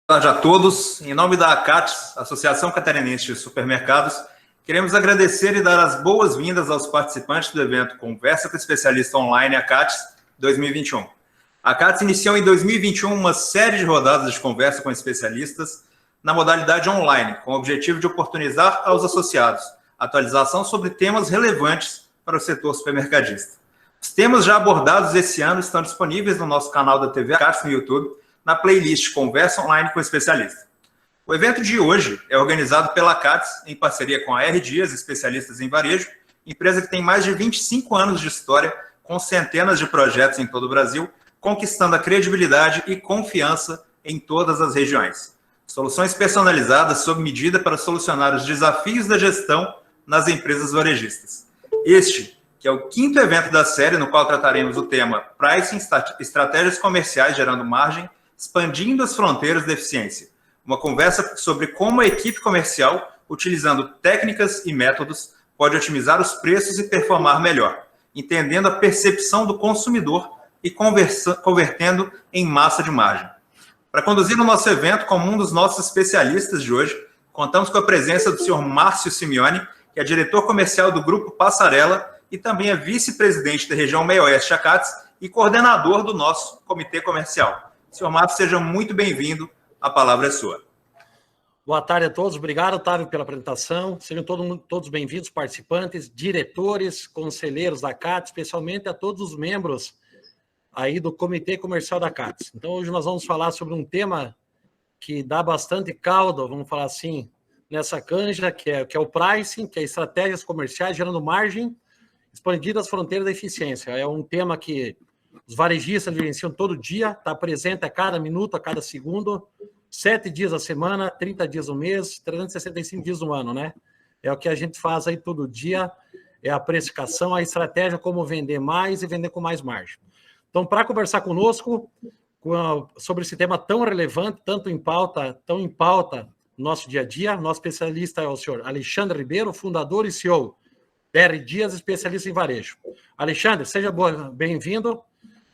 Boa tarde a todos. Em nome da ACATS, Associação Catarinense de Supermercados, queremos agradecer e dar as boas-vindas aos participantes do evento Conversa com Especialista Online ACATS 2021. A ACATS iniciou em 2021 uma série de rodadas de conversa com especialistas na modalidade online, com o objetivo de oportunizar aos associados atualização sobre temas relevantes para o setor supermercadista. Os temas já abordados esse ano estão disponíveis no nosso canal da TV ACATS no YouTube, na playlist Conversa Online com Especialista. O evento de hoje é organizado pela ACATS, em parceria com a R Dias, especialistas em varejo, empresa que tem mais de 25 anos de história, com centenas de projetos em todo o Brasil, conquistando a credibilidade e confiança em todas as regiões. Soluções personalizadas sob medida para solucionar os desafios da gestão nas empresas varejistas. Este, que é o quinto evento da série, no qual trataremos o tema Pricing, Estratégias Comerciais Gerando Margem, Expandindo as Fronteiras da Eficiência. Uma conversa sobre como a equipe comercial, utilizando técnicas e métodos, pode otimizar os preços e performar melhor, entendendo a percepção do consumidor e convertendo em massa de margem. Para conduzir o nosso evento, como um dos nossos especialistas de hoje, contamos com a presença do senhor Márcio Simeone, que é diretor comercial do Grupo Passarela e também é vice-presidente da região Meio-Oeste ACATS e coordenador do nosso comitê comercial. Senhor Márcio, seja muito bem-vindo. A palavra é sua. Boa tarde a todos. Obrigado, Otávio, pela apresentação. Sejam todos bem-vindos, participantes, diretores, conselheiros da CATS, especialmente a todos os membros aí do Comitê Comercial da CATS. Então, hoje nós vamos falar sobre um tema que dá bastante caldo, vamos falar assim, nessa canja, que é o pricing, que é estratégias comerciais gerando margem, expandindo as fronteiras da eficiência. É um tema que os varejistas vivenciam todo dia, está presente a cada minuto, a cada segundo, 7 dias a semana, 30 dias no mês, 365 dias no ano, né? É o que a gente faz aí todo dia, é a precificação, a estratégia, como vender mais e vender com mais margem. Então, para conversar conosco sobre esse tema tão relevante, tão em pauta no nosso dia a dia, nosso especialista é o senhor Alexandre Ribeiro, fundador e CEO da R Dias, especialista em varejo. Alexandre, seja bem-vindo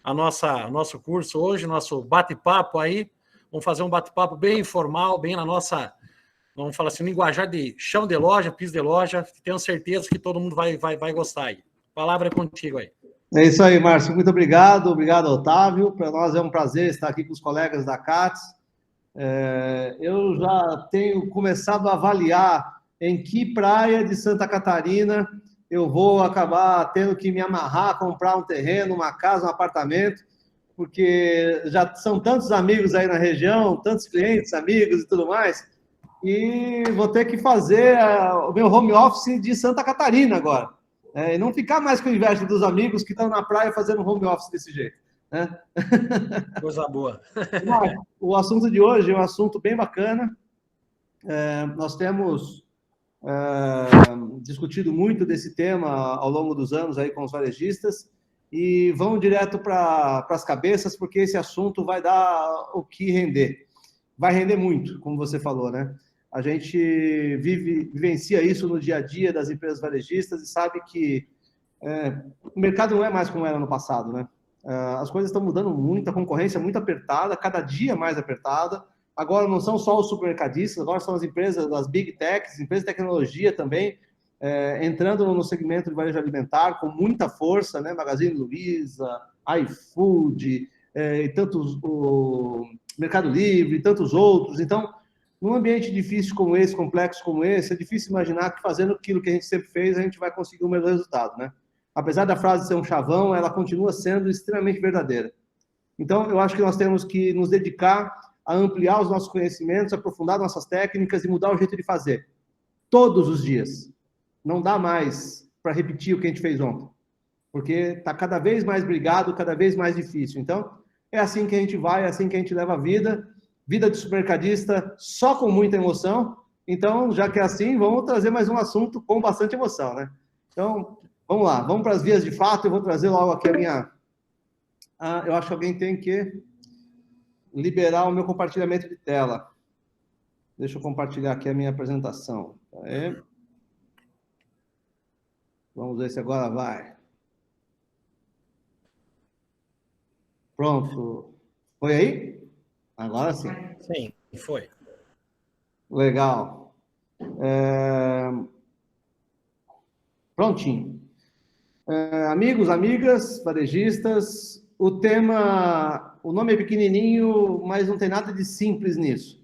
ao nosso curso hoje, nosso bate-papo aí. Vamos fazer um bate-papo bem informal, bem na nossa, vamos falar assim, linguajar de chão de loja, piso de loja. Tenho certeza que todo mundo vai gostar aí. A palavra é contigo aí. É isso aí, Márcio. Muito obrigado. Obrigado, Otávio. Para nós é um prazer estar aqui com os colegas da CATS. Eu já tenho começado a avaliar em que praia de Santa Catarina eu vou acabar tendo que me amarrar, comprar um terreno, uma casa, um apartamento, porque já são tantos amigos aí na região, tantos clientes, amigos e tudo mais, e vou ter que fazer o meu home office de Santa Catarina agora. E não ficar mais com inveja dos amigos que estão na praia fazendo home office desse jeito. Né? Coisa boa. Mas, o assunto de hoje é um assunto bem bacana. Nós temos discutido muito desse tema ao longo dos anos aí com os varejistas e vamos direto para as cabeças, porque esse assunto vai dar o que render. Vai render muito, como você falou, né? A gente vivencia isso no dia a dia das empresas varejistas e sabe que o mercado não é mais como era no passado, né? As coisas estão mudando muito, a concorrência é muito apertada, cada dia mais apertada. Agora não são só os supermercadistas, agora são as empresas, as big techs, empresas de tecnologia também, entrando no segmento de varejo alimentar com muita força, né? Magazine Luiza, iFood, e tantos, o Mercado Livre, e tantos outros. Então, num ambiente difícil como esse, complexo como esse, é difícil imaginar que fazendo aquilo que a gente sempre fez, a gente vai conseguir um melhor resultado, né? Apesar da frase ser um chavão, ela continua sendo extremamente verdadeira. Então, eu acho que nós temos que nos dedicar a ampliar os nossos conhecimentos, aprofundar nossas técnicas e mudar o jeito de fazer. Todos os dias. Não dá mais para repetir o que a gente fez ontem. Porque está cada vez mais brigado, cada vez mais difícil. Então, é assim que a gente vai, é assim que a gente leva a vida. Vida de supermercadista só com muita emoção. Então, já que é assim, vamos trazer mais um assunto com bastante emoção, né? Então, vamos lá. Vamos para as vias de fato. Eu vou trazer logo aqui a minha... eu acho que alguém tem que liberar o meu compartilhamento de tela. Deixa eu compartilhar aqui a minha apresentação. Aí. Vamos ver se agora vai. Pronto. Foi aí? Agora sim. Sim. foi. Legal. Prontinho. Amigos, amigas, varejistas, o nome é pequenininho, mas não tem nada de simples nisso.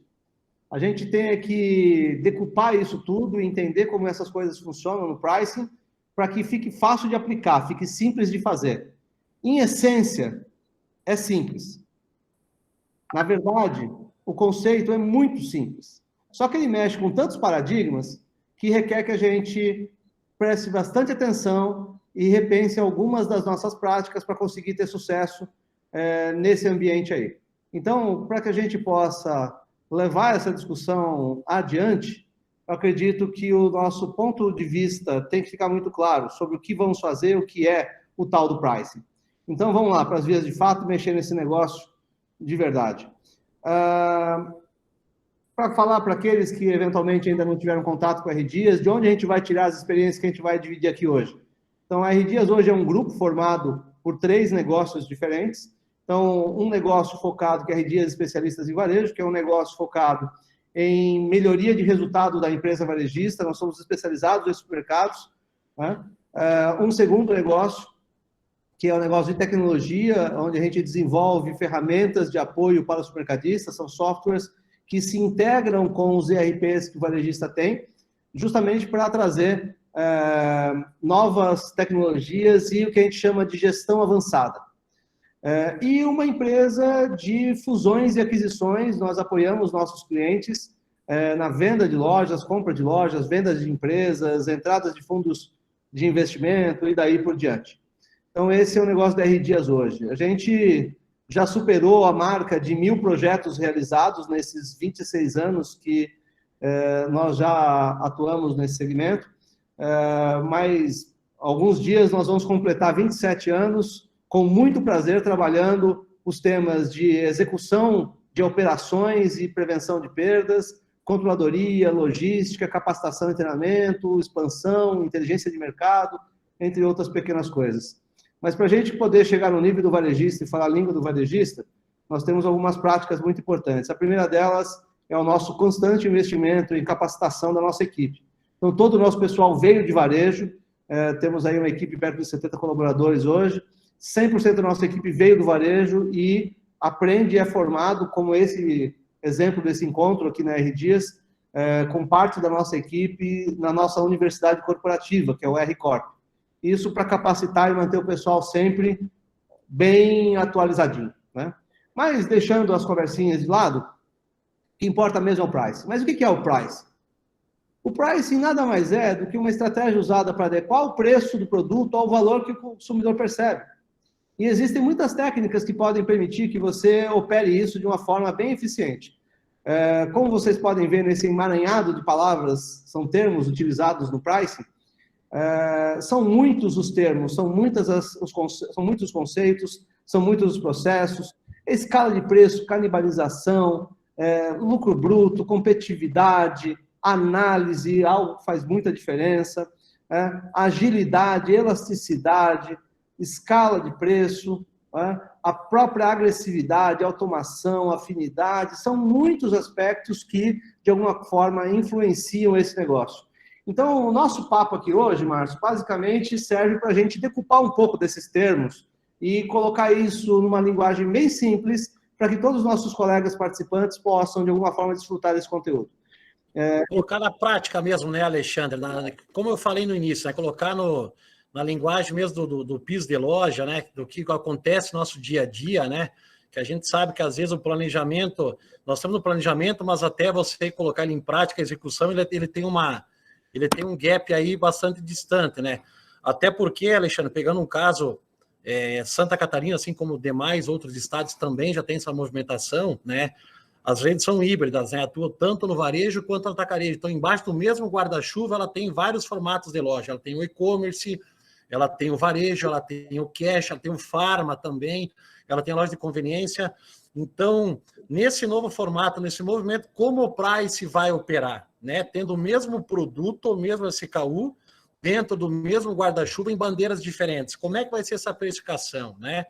A gente tem que decupar isso tudo e entender como essas coisas funcionam no pricing, para que fique fácil de aplicar, fique simples de fazer. Em essência, é simples. Na verdade, o conceito é muito simples. Só que ele mexe com tantos paradigmas que requer que a gente preste bastante atenção e repense algumas das nossas práticas para conseguir ter sucesso nesse ambiente aí. Então, para que a gente possa levar essa discussão adiante, eu acredito que o nosso ponto de vista tem que ficar muito claro sobre o que vamos fazer, o que é o tal do pricing. Então, vamos lá, para as vias de fato, mexer nesse negócio de verdade. Para falar para aqueles que eventualmente ainda não tiveram contato com a R Dias, de onde a gente vai tirar as experiências que a gente vai dividir aqui hoje? Então, a R Dias hoje é um grupo formado por 3 negócios diferentes. Então, um negócio focado, que é a R Dias Especialistas em Varejo, que é um negócio focado em melhoria de resultado da empresa varejista, nós somos especializados em supermercados, né? Um segundo negócio, que é o negócio de tecnologia, onde a gente desenvolve ferramentas de apoio para os supermercadistas, são softwares que se integram com os ERPs que o varejista tem, justamente para trazer novas tecnologias e o que a gente chama de gestão avançada. E uma empresa de fusões e aquisições, nós apoiamos nossos clientes na venda de lojas, compra de lojas, vendas de empresas, entradas de fundos de investimento e daí por diante. Então, esse é o negócio da R Dias hoje. A gente já superou a marca de 1000 projetos realizados nesses 26 anos que nós já atuamos nesse segmento, mas alguns dias nós vamos completar 27 anos com muito prazer trabalhando os temas de execução de operações e prevenção de perdas, controladoria, logística, capacitação e treinamento, expansão, inteligência de mercado, entre outras pequenas coisas. Mas para a gente poder chegar no nível do varejista e falar a língua do varejista, nós temos algumas práticas muito importantes. A primeira delas é o nosso constante investimento em capacitação da nossa equipe. Então, todo o nosso pessoal veio de varejo, temos aí uma equipe perto de 70 colaboradores hoje, 100% da nossa equipe veio do varejo e aprende e é formado, como esse exemplo desse encontro aqui na R Dias, com parte da nossa equipe na nossa universidade corporativa, que é o R Corp. Isso para capacitar e manter o pessoal sempre bem atualizadinho, né? Mas, deixando as conversinhas de lado, o que importa mesmo é o price. Mas o que é o price? O pricing nada mais é do que uma estratégia usada para adequar o preço do produto ao valor que o consumidor percebe. E existem muitas técnicas que podem permitir que você opere isso de uma forma bem eficiente. Como vocês podem ver nesse emaranhado de palavras, são termos utilizados no pricing, são muitos os termos, são muitos os conceitos, são muitos os processos, escala de preço, canibalização, lucro bruto, competitividade, análise, algo que faz muita diferença, agilidade, elasticidade, escala de preço, a própria agressividade, automação, afinidade, são muitos aspectos que, de alguma forma, influenciam esse negócio. Então, o nosso papo aqui hoje, Márcio, basicamente serve para a gente decupar um pouco desses termos e colocar isso numa linguagem bem simples para que todos os nossos colegas participantes possam, de alguma forma, desfrutar desse conteúdo. Colocar na prática mesmo, né, Alexandre? Como eu falei no início, né, colocar na linguagem mesmo do piso de loja, né, do que acontece no nosso dia a dia, né, que a gente sabe que às vezes o planejamento, nós temos o planejamento, mas até você colocar ele em prática, a execução, ele tem um gap aí bastante distante, né? Até porque, Alexandre, pegando um caso, Santa Catarina, assim como demais outros estados também já tem essa movimentação, né? As redes são híbridas, né? Atuam tanto no varejo quanto no atacarejo. Então, embaixo do mesmo guarda-chuva, ela tem vários formatos de loja. Ela tem o e-commerce, ela tem o varejo, ela tem o cash, ela tem o farma também, ela tem a loja de conveniência. Então, nesse novo formato, nesse movimento, como o price vai operar? Né? Tendo o mesmo produto, o mesmo SKU, dentro do mesmo guarda-chuva, em bandeiras diferentes. Como é que vai ser essa precificação? Né?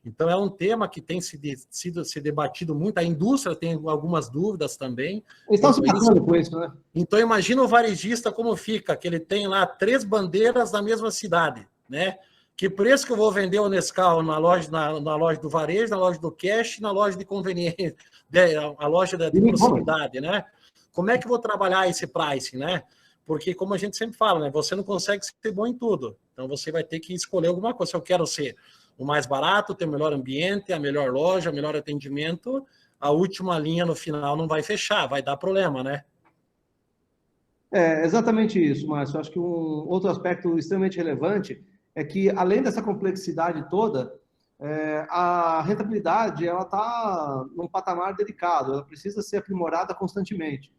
Então, é um tema que tem sido debatido muito, a indústria tem algumas dúvidas também. Eles estão se matando com isso, né? Então, imagina o varejista como fica, que ele tem lá 3 bandeiras na mesma cidade, né? Que preço que eu vou vender o Nescau na loja do varejo, na loja do cash, na loja de conveniência, a loja de proximidade, né? Como é que eu vou trabalhar esse pricing, né? Porque, como a gente sempre fala, né? Você não consegue ser bom em tudo. Então, você vai ter que escolher alguma coisa. Se eu quero ser o mais barato, ter o melhor ambiente, a melhor loja, o melhor atendimento, a última linha no final não vai fechar, vai dar problema, né? É exatamente isso, Márcio. Acho que um outro aspecto extremamente relevante é que, além dessa complexidade toda, a rentabilidade ela está num patamar delicado, ela precisa ser aprimorada constantemente.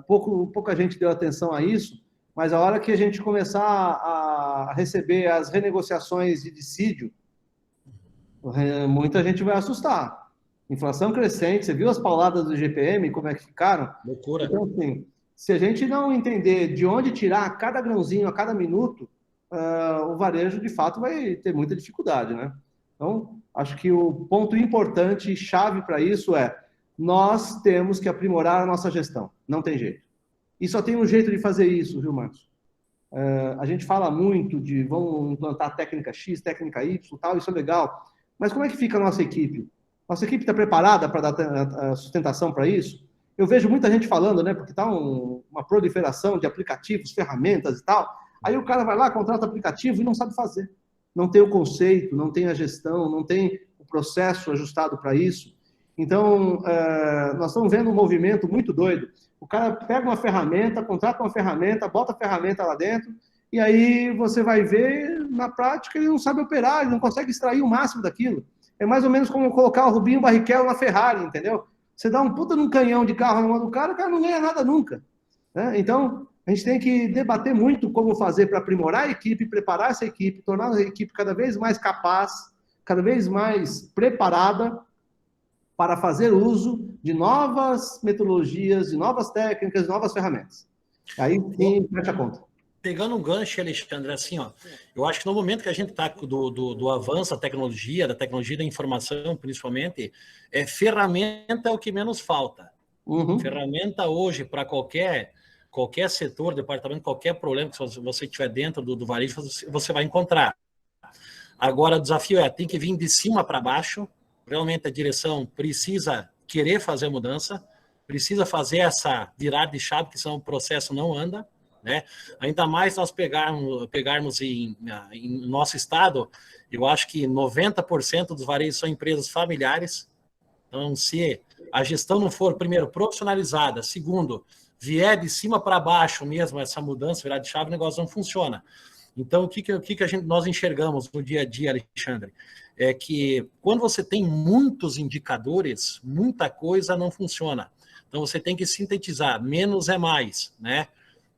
Pouca gente deu atenção a isso, mas a hora que a gente começar a receber as renegociações de dissídio, muita gente vai assustar. Inflação crescente, você viu as pauladas do IGPM, como é que ficaram? Loucura. Então, assim, se a gente não entender de onde tirar cada grãozinho a cada minuto, o varejo, de fato, vai ter muita dificuldade, né? Então, acho que o ponto importante e chave para isso nós temos que aprimorar a nossa gestão. Não tem jeito. E só tem um jeito de fazer isso, viu, Marcos? A gente fala muito de vamos implantar técnica X, técnica Y, tal, isso é legal. Mas como é que fica a nossa equipe? Nossa equipe está preparada para dar sustentação para isso? Eu vejo muita gente falando, né? Porque está uma proliferação de aplicativos, ferramentas e tal. Aí o cara vai lá, contrata o aplicativo e não sabe fazer. Não tem o conceito, não tem a gestão, não tem o processo ajustado para isso. Então, nós estamos vendo um movimento muito doido. O cara pega uma ferramenta, contrata uma ferramenta, bota a ferramenta lá dentro, e aí você vai ver, na prática, ele não sabe operar, ele não consegue extrair o máximo daquilo. É mais ou menos como colocar o Rubinho Barrichello na Ferrari, entendeu? Você dá um puta num canhão de carro na mão do cara, o cara não ganha nada nunca. Né? Então, a gente tem que debater muito como fazer para aprimorar a equipe, preparar essa equipe, tornar a equipe cada vez mais capaz, cada vez mais preparada para fazer uso de novas metodologias, de novas técnicas, de novas ferramentas. Aí sim, fecha a conta. Pegando um gancho, Alexandre, assim, ó, eu acho que no momento que a gente está do avanço da tecnologia da informação, principalmente, ferramenta é o que menos falta. Uhum. Ferramenta hoje, para qualquer setor, departamento, qualquer problema que você tiver dentro do varejo, você vai encontrar. Agora, o desafio tem que vir de cima para baixo. Realmente a direção precisa querer fazer a mudança, precisa fazer essa virada de chave, porque senão o processo não anda, né? Ainda mais nós pegarmos em nosso estado, eu acho que 90% dos varejos são empresas familiares. Então, se a gestão não for, primeiro, profissionalizada, segundo, vier de cima para baixo mesmo essa mudança, virada de chave, o negócio não funciona. Então, o que nós enxergamos no dia a dia, Alexandre? É que quando você tem muitos indicadores, muita coisa não funciona. Então, você tem que sintetizar, menos é mais, né?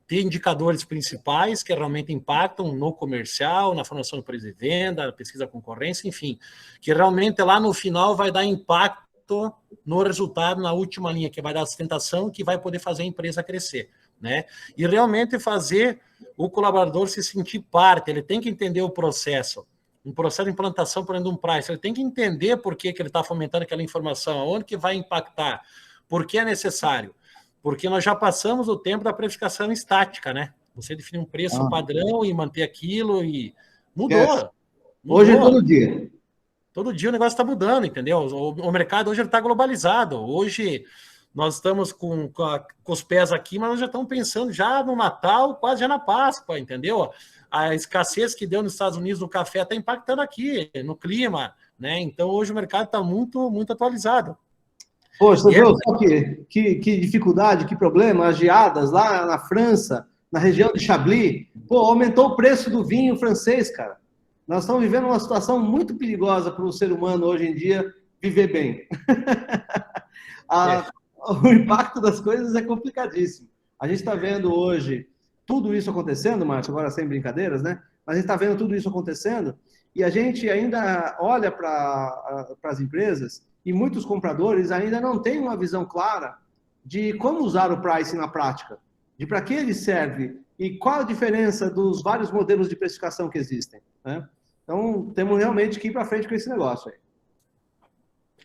Ter indicadores principais que realmente impactam no comercial, na formação de preço de venda, na pesquisa da concorrência, enfim, que realmente lá no final vai dar impacto no resultado, na última linha, que vai dar sustentação, que vai poder fazer a empresa crescer, né? E realmente fazer o colaborador se sentir parte, ele tem que entender o processo. Um processo de implantação, por exemplo, de um price, ele tem que entender por que ele está fomentando aquela informação, aonde que vai impactar, por que é necessário. Porque nós já passamos o tempo da precificação estática, né? Você definir um preço padrão e manter aquilo e... Mudou. Hoje é todo dia. Todo dia o negócio está mudando, entendeu? O mercado hoje está globalizado. Hoje nós estamos com os pés aqui, mas nós já estamos pensando já no Natal, quase já na Páscoa, entendeu? A escassez que deu nos Estados Unidos no café está impactando aqui, no clima, né? Então, hoje o mercado está muito, muito atualizado. Poxa, você viu só que dificuldade, que problema, as geadas lá na França, na região de Chablis, aumentou o preço do vinho francês, cara. Nós estamos vivendo uma situação muito perigosa para o ser humano hoje em dia viver bem. O impacto das coisas é complicadíssimo. A gente está vendo hoje tudo isso acontecendo, Márcio, agora sem brincadeiras, né? Mas a gente está vendo tudo isso acontecendo e a gente ainda olha para as empresas e muitos compradores ainda não têm uma visão clara de como usar o pricing na prática, de para que ele serve e qual a diferença dos vários modelos de precificação que existem, né? Então, temos realmente que ir para frente com esse negócio aí.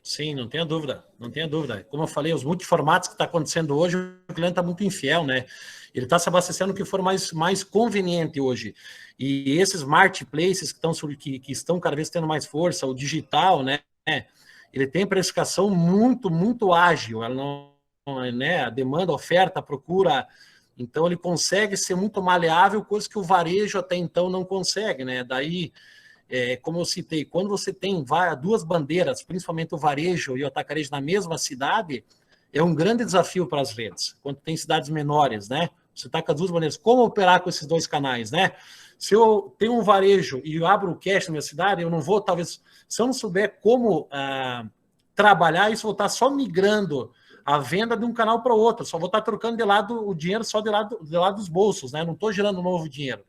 Sim, não tenha dúvida, não tenha dúvida. Como eu falei, os multiformatos que está acontecendo hoje, o cliente está muito infiel, né? Ele está se abastecendo o que for mais conveniente hoje. E esses marketplaces que estão cada vez tendo mais força, o digital, né? Ele tem precificação muito, muito ágil. Ela não, né? A demanda, a oferta, a procura. Então, ele consegue ser muito maleável, coisa que o varejo até então não consegue, né? Daí, como eu citei, quando você tem duas bandeiras, principalmente o varejo e o atacarejo na mesma cidade, é um grande desafio para as redes. Quando tem cidades menores, né? Você está com as duas bandeiras. Como operar com esses dois canais, né? Se eu tenho um varejo e eu abro o cash na minha cidade, eu não vou, talvez, se eu não souber como trabalhar isso, vou estar só migrando a venda de um canal para o outro, só vou estar trocando de lado o dinheiro só de lado dos bolsos, né? Não estou gerando novo dinheiro.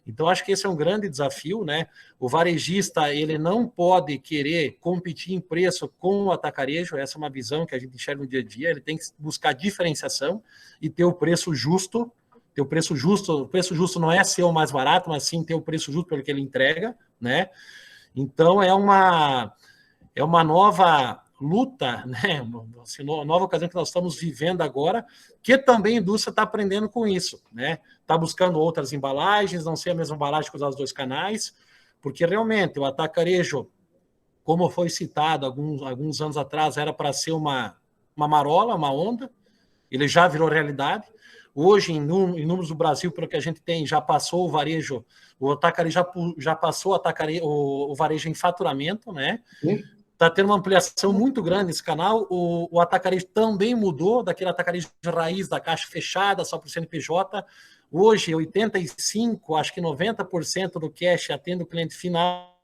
Então, acho que esse é um grande desafio, né? O varejista, ele não pode querer competir em preço com o atacarejo, essa é uma visão que a gente enxerga no dia a dia, ele tem que buscar diferenciação e ter o preço justo. Ter o preço justo não é ser o mais barato, mas sim ter o preço justo pelo que ele entrega, né? Então, é uma nova luta, né? Uma nova ocasião que nós estamos vivendo agora, que também a indústria está aprendendo com isso, né? Está buscando outras embalagens, não ser a mesma embalagem que usar os dois canais, porque realmente o atacarejo, como foi citado alguns anos atrás, era para ser uma marola, uma onda, ele já virou realidade. Hoje, em números do Brasil, pelo que a gente tem, já passou o varejo, o atacarejo já passou o varejo em faturamento, né? Sim. Está tendo uma ampliação muito grande nesse canal. O atacarejo também mudou daquele atacarejo de raiz da caixa fechada, só para o CNPJ. Hoje, 85%, acho que 90% do cash atende o cliente final,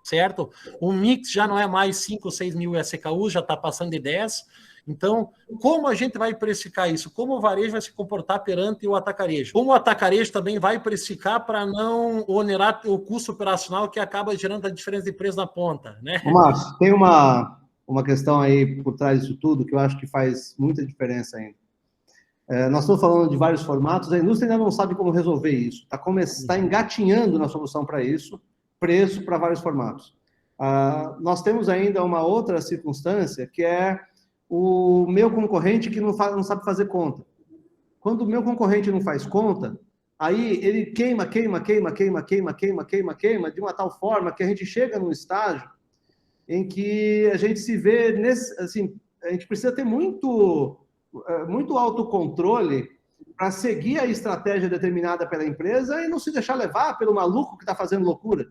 certo? O mix já não é mais 5 ou 6 mil SKUs, já está passando de 10. Então, como a gente vai precificar isso? Como o varejo vai se comportar perante o atacarejo? Como o atacarejo também vai precificar para não onerar o custo operacional que acaba gerando a diferença de preço na ponta, né? Márcio, tem uma questão aí por trás disso tudo que eu acho que faz muita diferença ainda. Nós estamos falando de vários formatos, a indústria ainda não sabe como resolver isso. Está engatinhando na solução para isso, preço para vários formatos. Nós temos ainda uma outra circunstância, que é o meu concorrente que não sabe fazer conta. Quando o meu concorrente não faz conta, aí ele queima de uma tal forma que a gente chega num estágio em que a gente se vê a gente precisa ter muito autocontrole para seguir a estratégia determinada pela empresa e não se deixar levar pelo maluco que está fazendo loucura.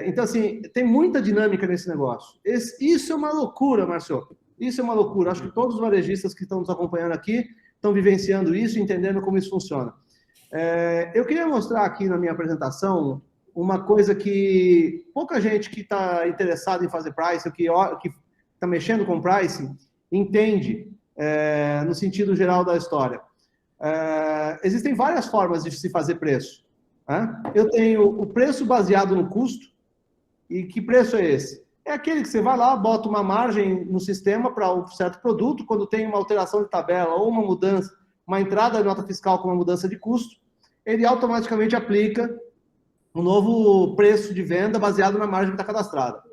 Então, assim, tem muita dinâmica nesse negócio. Isso é uma loucura, Márcio. Isso é uma loucura. Acho que todos os varejistas que estão nos acompanhando aqui estão vivenciando isso e entendendo como isso funciona. Eu queria mostrar aqui na minha apresentação uma coisa que pouca gente que está interessada em fazer pricing, que está mexendo com pricing, entende no sentido geral da história. Existem várias formas de se fazer preço. Eu tenho o preço baseado no custo. E que preço é esse? É aquele que você vai lá, bota uma margem no sistema para um certo produto, quando tem uma alteração de tabela ou uma mudança, uma entrada de nota fiscal com uma mudança de custo, ele automaticamente aplica um novo preço de venda baseado na margem que está cadastrada.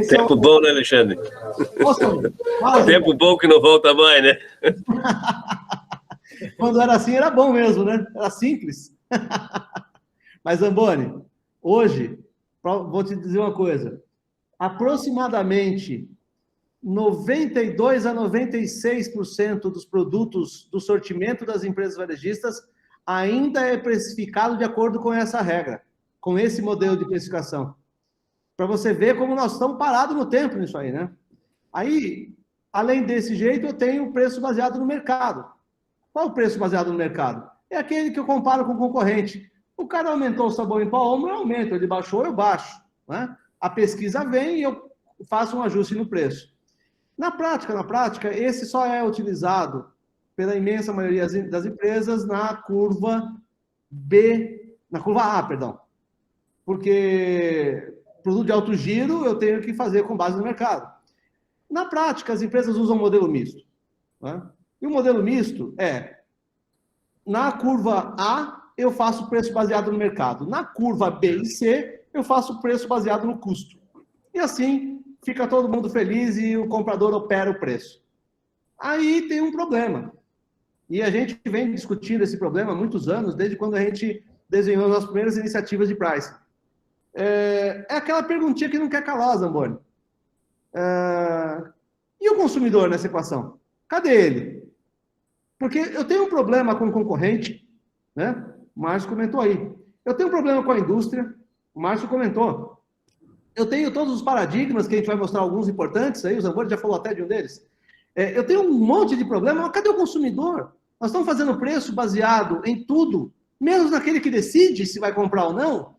Tempo bom, né, Alexandre? Tempo bom que não volta mais, né? Quando era assim, era bom mesmo, né? Era simples. Mas, Zamboni, hoje, vou te dizer uma coisa. Aproximadamente 92% a 96% dos produtos do sortimento das empresas varejistas ainda é precificado de acordo com essa regra, com esse modelo de precificação. Para você ver como nós estamos parados no tempo nisso aí, né? Aí, além desse jeito, eu tenho o preço baseado no mercado. Qual o preço baseado no mercado? É aquele que eu comparo com o concorrente. O cara aumentou o sabão em pó, eu aumento. Ele baixou, eu baixo. Né? A pesquisa vem e eu faço um ajuste no preço. Na prática, esse só é utilizado pela imensa maioria das empresas na curva A, perdão. Porque produto de alto giro eu tenho que fazer com base no mercado. Na prática, as empresas usam modelo misto. Né? E o modelo misto é, na curva A, eu faço preço baseado no mercado. Na curva B e C, eu faço preço baseado no custo. E assim, fica todo mundo feliz e o comprador opera o preço. Aí tem um problema. E a gente vem discutindo esse problema há muitos anos, desde quando a gente desenhou as primeiras iniciativas de pricing. É aquela perguntinha que não quer calar, Zamboni. E o consumidor nessa equação? Cadê ele? Porque eu tenho um problema com o concorrente, né? O Márcio comentou aí. Eu tenho um problema com a indústria, o Márcio comentou. Eu tenho todos os paradigmas, que a gente vai mostrar alguns importantes aí, o Zamboni já falou até de um deles. Eu tenho um monte de problema, mas cadê o consumidor? Nós estamos fazendo preço baseado em tudo, menos naquele que decide se vai comprar ou não.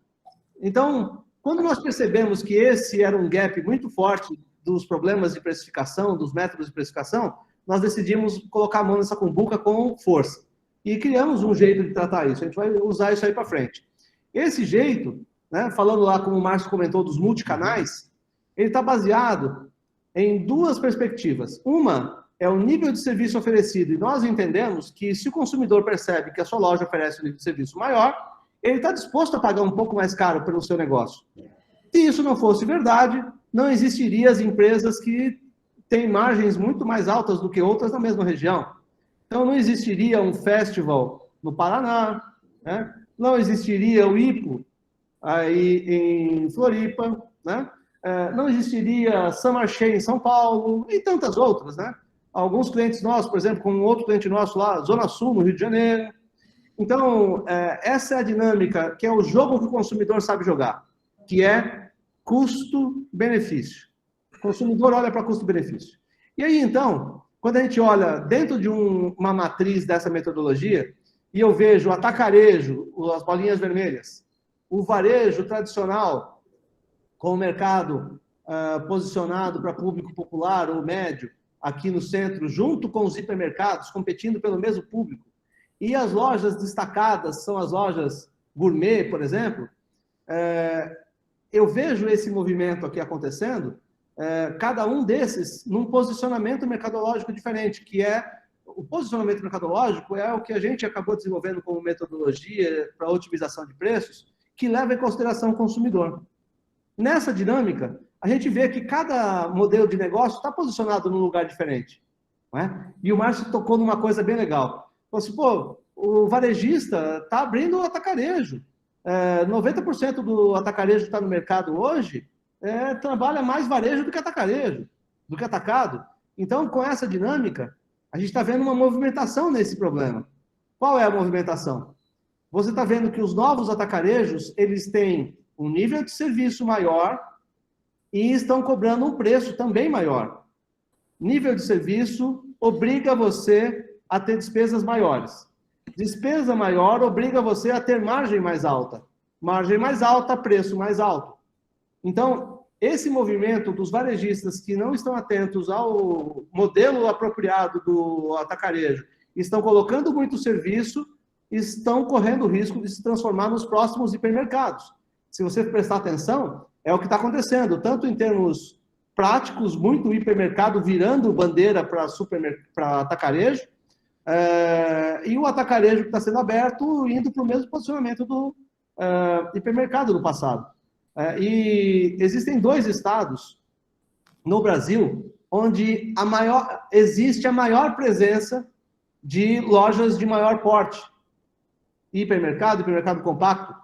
Então, quando nós percebemos que esse era um gap muito forte dos problemas de precificação, dos métodos de precificação, nós decidimos colocar a mão nessa cumbuca com força. E criamos um jeito de tratar isso. A gente vai usar isso aí para frente. Esse jeito, né, falando lá como o Márcio comentou dos multicanais, ele está baseado em duas perspectivas. Uma é o nível de serviço oferecido. E nós entendemos que se o consumidor percebe que a sua loja oferece um nível de serviço maior, ele está disposto a pagar um pouco mais caro pelo seu negócio. Se isso não fosse verdade, não existiria as empresas que têm margens muito mais altas do que outras na mesma região. Então, não existiria um festival no Paraná, né? Não existiria o IPO aí em Floripa, né? Não existiria Summer Shea em São Paulo e tantas outras, né? Alguns clientes nossos, por exemplo, como um outro cliente nosso lá, Zona Sul, no Rio de Janeiro. Então, essa é a dinâmica, que é o jogo que o consumidor sabe jogar, que é custo-benefício. O consumidor olha para custo-benefício. E aí, então, quando a gente olha dentro de uma matriz dessa metodologia, e eu vejo o atacarejo, as bolinhas vermelhas, o varejo tradicional, com o mercado posicionado para público popular ou médio, aqui no centro, junto com os hipermercados, competindo pelo mesmo público, e as lojas destacadas são as lojas gourmet, por exemplo, eu vejo esse movimento aqui acontecendo, cada um desses num posicionamento mercadológico diferente, que o posicionamento mercadológico é o que a gente acabou desenvolvendo como metodologia para otimização de preços, que leva em consideração o consumidor. Nessa dinâmica, a gente vê que cada modelo de negócio está posicionado num lugar diferente. Não é? E o Márcio tocou numa coisa bem legal. Falou assim, pô, o varejista está abrindo o atacarejo. 90% do atacarejo que está no mercado hoje trabalha mais varejo do que atacarejo, do que atacado. Então, com essa dinâmica, a gente está vendo uma movimentação nesse problema. Qual é a movimentação? Você está vendo que os novos atacarejos, eles têm um nível de serviço maior e estão cobrando um preço também maior. Nível de serviço obriga você a ter despesas maiores. Despesa maior obriga você a ter margem mais alta. Margem mais alta, preço mais alto. Então, esse movimento dos varejistas que não estão atentos ao modelo apropriado do atacarejo, estão colocando muito serviço, estão correndo o risco de se transformar nos próximos hipermercados. Se você prestar atenção, é o que está acontecendo, tanto em termos práticos, muito hipermercado virando bandeira para atacarejo, e o atacarejo que está sendo aberto indo para o mesmo posicionamento do hipermercado do passado. E existem 2 estados no Brasil onde existe a maior presença de lojas de maior porte. Hipermercado compacto.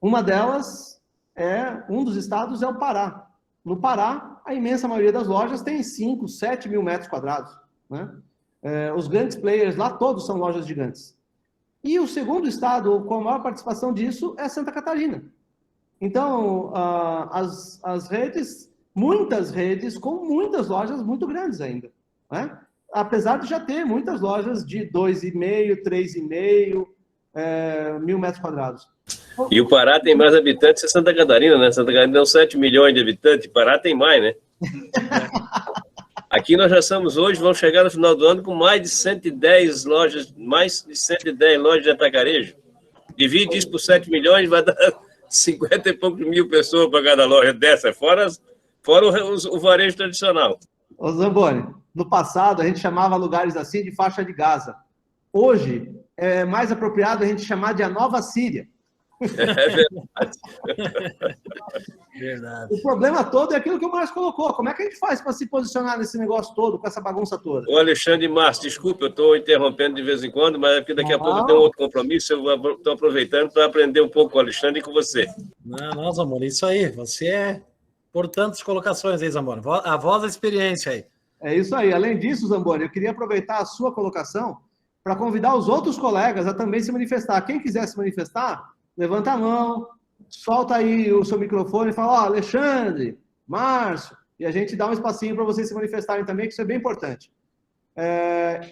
Uma delas um dos estados é o Pará. No Pará, a imensa maioria das lojas tem 5, 7 mil metros quadrados. Né? Os grandes players lá, todos são lojas gigantes. E o segundo estado com a maior participação disso é Santa Catarina. Então, as redes, muitas redes com muitas lojas muito grandes ainda. Né? Apesar de já ter muitas lojas de 2,5, 3,5 mil metros quadrados. E o Pará tem mais habitantes que Santa Catarina, né? Santa Catarina tem 7 milhões de habitantes, Pará tem mais, né? Aqui nós já estamos hoje, vamos chegar no final do ano com mais de 110 lojas, mais de 110 lojas de atacarejo. Divide isso por 7 milhões, vai dar 50 e poucos mil pessoas para cada loja dessa, fora o varejo tradicional. Ô Zamboni, no passado a gente chamava lugares assim de faixa de Gaza. Hoje, é mais apropriado a gente chamar de a nova Síria. É verdade. Verdade. O problema todo é aquilo que o Márcio colocou. Como é que a gente faz para se posicionar nesse negócio todo, com essa bagunça toda? O Alexandre Márcio, desculpe, eu estou interrompendo de vez em quando, mas é porque daqui a pouco eu tenho um outro compromisso, eu estou aproveitando para aprender um pouco com o Alexandre e com você. Não, Zamboni, isso aí. Você é por tantas colocações aí, Zamboni. A voz da experiência aí. É isso aí. Além disso, Zamboni, eu queria aproveitar a sua colocação para convidar os outros colegas a também se manifestar. Quem quiser se manifestar, levanta a mão, solta aí o seu microfone e fala, ó, Alexandre, Márcio, e a gente dá um espacinho para vocês se manifestarem também, que isso é bem importante.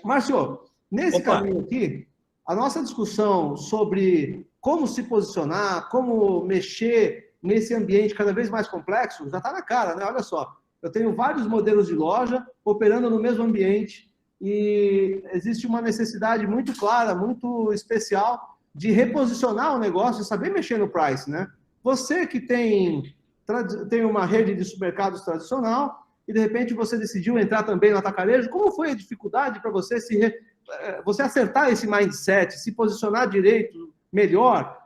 Márcio, nesse caminho aqui, a nossa discussão sobre como se posicionar, como mexer nesse ambiente cada vez mais complexo, já está na cara, né? Olha só, eu tenho vários modelos de loja operando no mesmo ambiente e existe uma necessidade muito clara, muito especial de reposicionar o negócio e saber mexer no price, né? Você que tem uma rede de supermercados tradicional e, de repente, você decidiu entrar também no atacarejo, como foi a dificuldade para você você acertar esse mindset, se posicionar direito, melhor?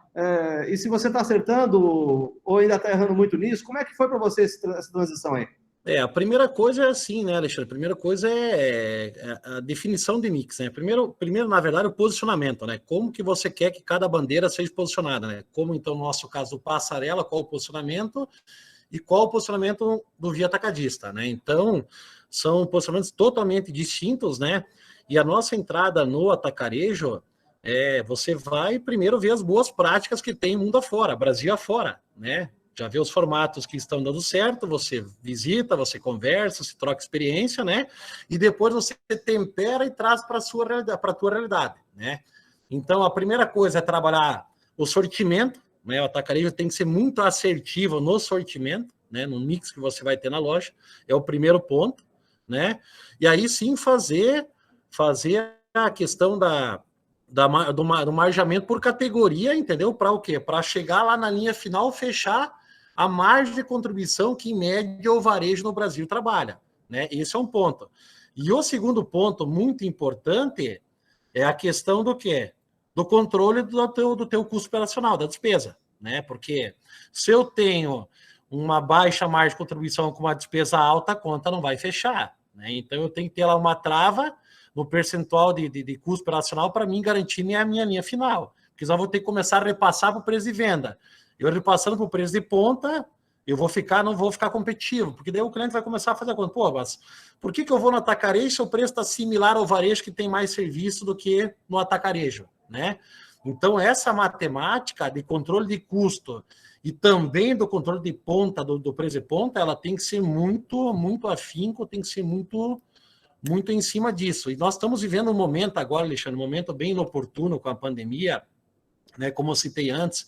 E se você está acertando ou ainda está errando muito nisso, como é que foi para você essa transição aí? A primeira coisa é assim, né, Alexandre? A primeira coisa é a definição de mix, né? Primeiro, na verdade, o posicionamento, né? Como que você quer que cada bandeira seja posicionada, né? Como, então, no nosso caso do Passarela, qual o posicionamento e qual o posicionamento do Via Atacadista, né? Então, são posicionamentos totalmente distintos, né? E a nossa entrada no atacarejo, você vai primeiro ver as boas práticas que tem mundo afora, Brasil afora, né? Já vê os formatos que estão dando certo, você visita, você conversa, se troca experiência, né? E depois você tempera e traz para a tua realidade, né? Então, a primeira coisa é trabalhar o sortimento, né? O atacarejo tem que ser muito assertivo no sortimento, né? No mix que você vai ter na loja, é o primeiro ponto, né? E aí sim fazer a questão do margeamento por categoria, entendeu? Para o quê? Para chegar lá na linha final, fechar a margem de contribuição que, em média, o varejo no Brasil trabalha, né? Esse é um ponto. E o segundo ponto muito importante é a questão do quê? Do controle do teu custo operacional, da despesa, né? Porque se eu tenho uma baixa margem de contribuição com uma despesa alta, a conta não vai fechar, né? Então, eu tenho que ter lá uma trava no percentual de custo operacional para mim garantir a minha linha final. Porque senão eu vou ter que começar a repassar para o preço de venda. Eu repassando para o preço de ponta, não vou ficar competitivo, porque daí o cliente vai começar a fazer a conta. Pô, mas por que eu vou no atacarejo se o preço está similar ao varejo que tem mais serviço do que no atacarejo, né? Então, essa matemática de controle de custo e também do controle de ponta, do preço de ponta, ela tem que ser muito, muito afinco, tem que ser muito em cima disso. E nós estamos vivendo um momento agora, Alexandre, um momento bem inoportuno com a pandemia, né, como eu citei antes,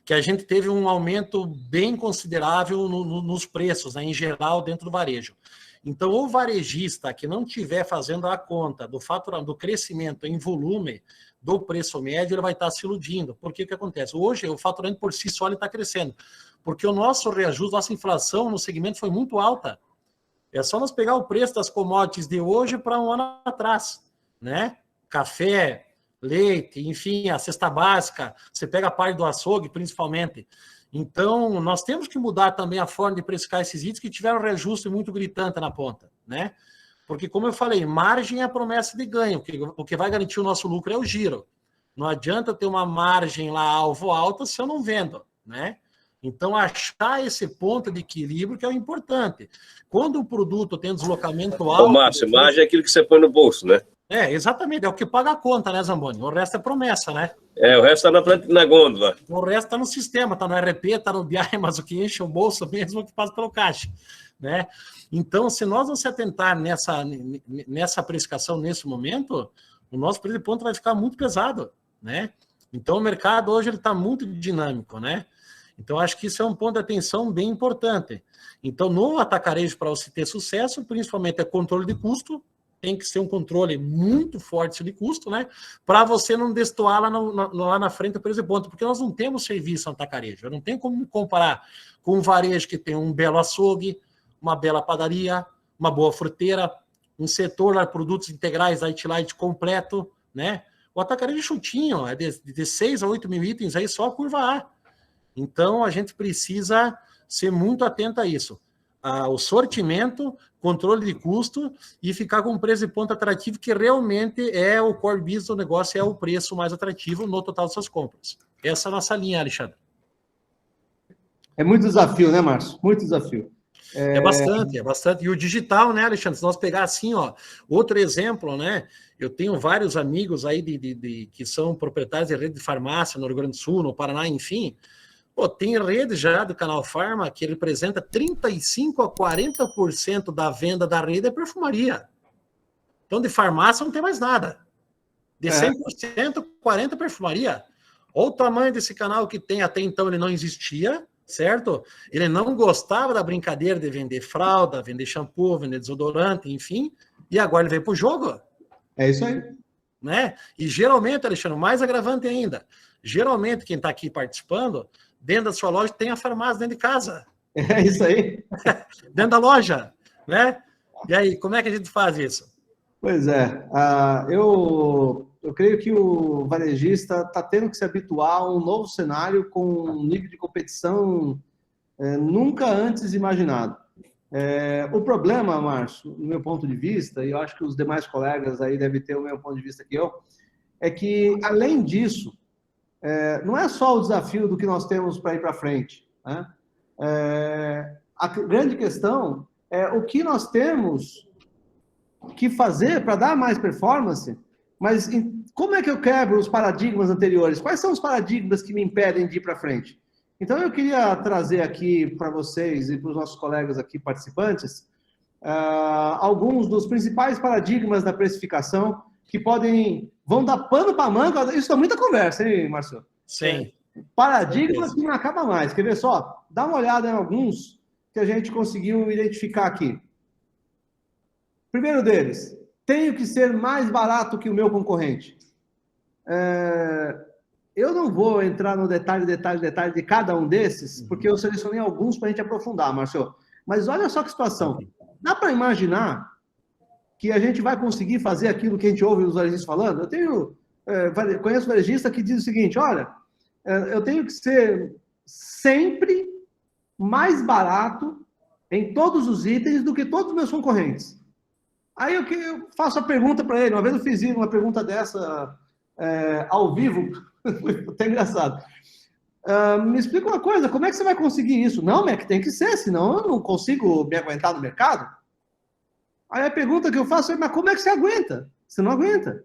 que a gente teve um aumento bem considerável nos preços, né, em geral, dentro do varejo. Então, o varejista que não estiver fazendo a conta do crescimento em volume do preço médio, ele vai estar se iludindo. Por que acontece? Hoje, o faturamento por si só está crescendo, porque o nosso reajuste, nossa inflação no segmento foi muito alta. É só nós pegar o preço das commodities de hoje para um ano atrás, né? Café, leite, enfim, a cesta básica, você pega a parte do açougue, principalmente. Então, nós temos que mudar também a forma de precificar esses itens que tiveram um reajuste muito gritante na ponta, né? Porque, como eu falei, margem é a promessa de ganho, o que vai garantir o nosso lucro é o giro. Não adianta ter uma margem lá alvo alta se eu não vendo, né? Então, achar esse ponto de equilíbrio que é o importante. Quando o produto tem um deslocamento alto... Ô, Márcio, margem é aquilo que você põe no bolso, né? Exatamente. É o que paga a conta, né, Zamboni? O resto é promessa, né? O resto está na gôndola. O resto está no sistema, está no RP, está no BI, mas o que enche o bolso mesmo é o que passa pelo caixa, né? Então, se nós não se atentar nessa precificação nesse momento, o nosso preço de ponto vai ficar muito pesado, né? Então, o mercado hoje está muito dinâmico, né? Então, acho que isso é um ponto de atenção bem importante. Então, no atacarejo, para você ter sucesso, principalmente é controle de custo, tem que ser um controle muito forte de custo, né? Para você não destoar lá na frente o preço de ponto, porque nós não temos serviço no atacarejo. Eu não tenho como me comparar com um varejo que tem um belo açougue, uma bela padaria, uma boa fruteira, um setor lá de produtos integrais, light completo, né? O atacarejo chutinho, é de 6 a 8 mil itens aí só a curva A. Então, a gente precisa ser muito atento a isso. O sortimento, controle de custo e ficar com um preço de ponto atrativo, que realmente é o core business do negócio, é o preço mais atrativo no total das suas compras. Essa é a nossa linha, Alexandre. É muito desafio, né, Márcio? Muito desafio. É bastante, é bastante. E o digital, né, Alexandre? Se nós pegar assim, ó, outro exemplo, né? Eu tenho vários amigos aí que são proprietários de rede de farmácia no Rio Grande do Sul, no Paraná, enfim. Pô, tem rede já do Canal Farma que representa 35% a 40% da venda da rede é perfumaria. Então, de farmácia não tem mais nada. De 100%, 40% é perfumaria. Olha o tamanho desse canal que tem, até então ele não existia, certo? Ele não gostava da brincadeira de vender fralda, vender shampoo, vender desodorante, enfim, e agora ele veio para o jogo. É isso aí. Né? E geralmente, Alexandre, mais agravante ainda, geralmente quem está aqui participando, dentro da sua loja tem a farmácia dentro de casa. É isso aí. Dentro da loja, né? E aí, como é que a gente faz isso? Pois é. Eu creio que o varejista está tendo que se habituar a um novo cenário com um nível de competição nunca antes imaginado. O problema, Márcio, no meu ponto de vista, e eu acho que os demais colegas aí devem ter o mesmo ponto de vista que eu, é que, além disso, não é só o desafio do que nós temos para ir para frente, né? A grande questão é o que nós temos que fazer para dar mais performance, mas como é que eu quebro os paradigmas anteriores? Quais são os paradigmas que me impedem de ir para frente? Então, eu queria trazer aqui para vocês e para os nossos colegas aqui participantes alguns dos principais paradigmas da precificação que vão dar pano para manga. Isso dá muita conversa, hein, Márcio? Sim. Paradigma que não acaba mais. Quer ver só? Dá uma olhada em alguns que a gente conseguiu identificar aqui. Primeiro deles, tenho que ser mais barato que o meu concorrente. Eu não vou entrar no detalhe de cada um desses, porque eu selecionei alguns para a gente aprofundar, Márcio. Mas olha só que situação. Dá para imaginar que a gente vai conseguir fazer aquilo que a gente ouve os varejistas falando? Eu conheço varejista que diz o seguinte, olha, eu tenho que ser sempre mais barato em todos os itens do que todos os meus concorrentes. Aí eu faço a pergunta para ele, uma vez eu fiz uma pergunta dessa ao vivo, foi até engraçado. Me explica uma coisa, como é que você vai conseguir isso? Não, Mac, tem que ser, senão eu não consigo me aguentar no mercado. Aí a pergunta que eu faço é, mas como é que você aguenta? Você não aguenta.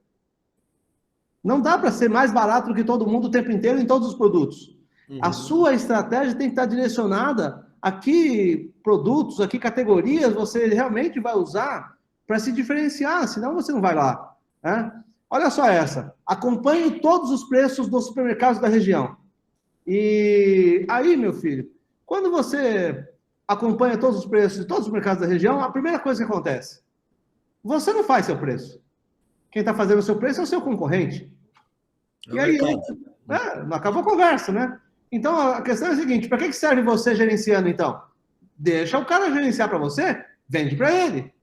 Não dá para ser mais barato do que todo mundo o tempo inteiro em todos os produtos. A sua estratégia tem que estar direcionada a que produtos, a que categorias você realmente vai usar para se diferenciar, senão você não vai lá. Né? Olha só essa. Acompanhe todos os preços dos supermercados da região. E aí, meu filho, quando você acompanha todos os preços de todos os mercados da região, a primeira coisa que acontece, você não faz seu preço. Quem está fazendo o seu preço é o seu concorrente. E aí, não acabou a conversa, né? Então, a questão é a seguinte, para que serve você gerenciando, então? Deixa o cara gerenciar para você, vende para ele.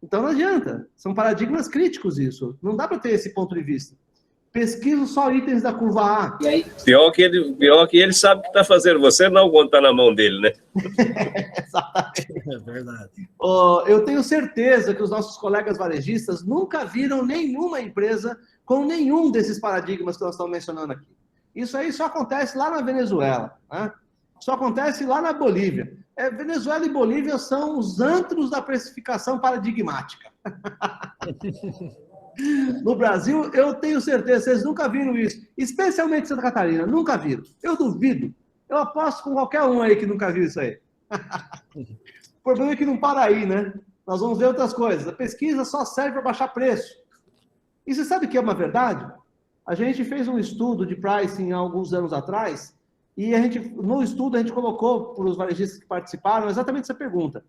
Então, não adianta. São paradigmas críticos isso. Não dá para ter esse ponto de vista. Pesquisa só itens da curva A. E aí... Pior que ele sabe o que está fazendo. Você não quando está na mão dele, né? Exatamente. É verdade. Eu tenho certeza que os nossos colegas varejistas nunca viram nenhuma empresa com nenhum desses paradigmas que nós estamos mencionando aqui. Isso aí só acontece lá na Venezuela, né? Só acontece lá na Bolívia. Venezuela e Bolívia são os antros da precificação paradigmática. No Brasil, eu tenho certeza, vocês nunca viram isso. Especialmente Santa Catarina, nunca viram. Eu duvido. Eu aposto com qualquer um aí que nunca viu isso aí. O problema é que não para aí, né? Nós vamos ver outras coisas. A pesquisa só serve para baixar preço. E você sabe que é uma verdade? A gente fez um estudo de pricing há alguns anos atrás, e no estudo a gente colocou para os varejistas que participaram exatamente essa pergunta.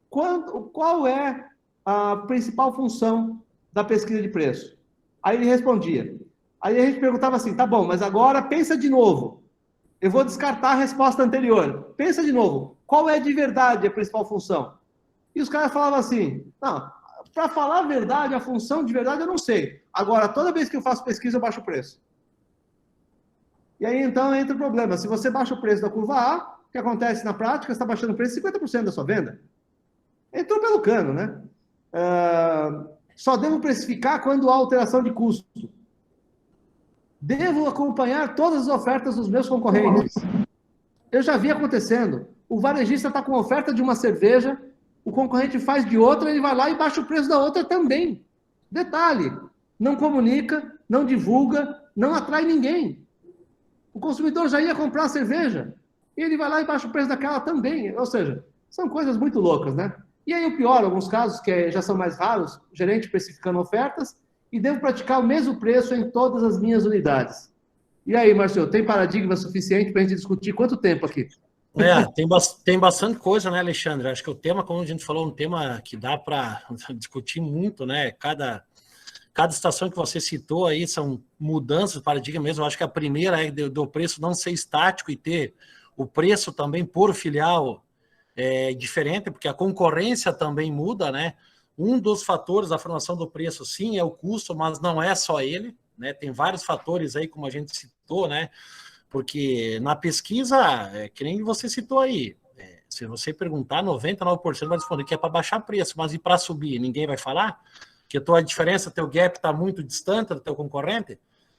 Qual é a principal função da pesquisa de preço? Aí ele respondia. Aí a gente perguntava assim, tá bom, mas agora pensa de novo. Eu vou descartar a resposta anterior. Pensa de novo. Qual é de verdade a principal função? E os caras falavam assim, não, Para falar a verdade, a função de verdade, eu não sei. Agora, toda vez que eu faço pesquisa, eu baixo o preço. E aí, então, entra o problema. Se você baixa o preço da curva A, o que acontece na prática? Você está baixando o preço de 50% da sua venda. Entrou pelo cano, né? Só devo precificar quando há alteração de custo. Devo acompanhar todas as ofertas dos meus concorrentes. Eu já vi acontecendo. O varejista está com oferta de uma cerveja, o concorrente faz de outra, ele vai lá e baixa o preço da outra também. Detalhe, não comunica, não divulga, não atrai ninguém. O consumidor já ia comprar a cerveja, e ele vai lá e baixa o preço daquela também. Ou seja, são coisas muito loucas, né? E aí o pior, alguns casos que já são mais raros, gerente especificando ofertas, e devo praticar o mesmo preço em todas as minhas unidades. E aí, Márcio, tem paradigma suficiente para a gente discutir quanto tempo aqui? Tem bastante coisa, né, Alexandre? Acho que o tema, como a gente falou, é um tema que dá para discutir muito, né? Cada estação que você citou aí são mudanças de paradigma mesmo. Eu acho que a primeira é do preço não ser estático e ter o preço também por filial diferente, porque a concorrência também muda, né? Um dos fatores da formação do preço, sim, é o custo, mas não é só ele, né? Tem vários fatores aí, como a gente citou, né? Porque na pesquisa, que nem você citou aí, se você perguntar, 99% vai responder que é para baixar preço, mas e para subir? Ninguém vai falar? Que a tua diferença, teu gap está muito distante do teu concorrente.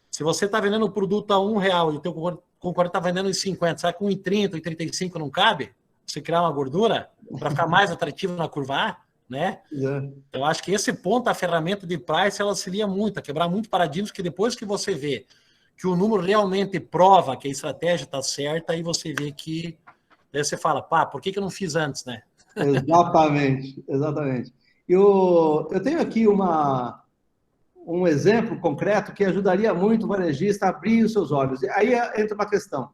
Se você está vendendo o produto a R$1 e o teu concorrente está vendendo em 50, será que 1,30, 1,35 não cabe? Você criar uma gordura para ficar mais atrativo na curva A, né? Eu acho que esse ponto, a ferramenta de price, ela auxilia muito, a quebrar muito paradigmas, que depois que você vê que o número realmente prova que a estratégia está certa, aí você vê que... Aí você fala, pá, por que eu não fiz antes, né? Exatamente, exatamente. Eu tenho aqui um exemplo concreto que ajudaria muito o varejista a abrir os seus olhos. Aí entra uma questão.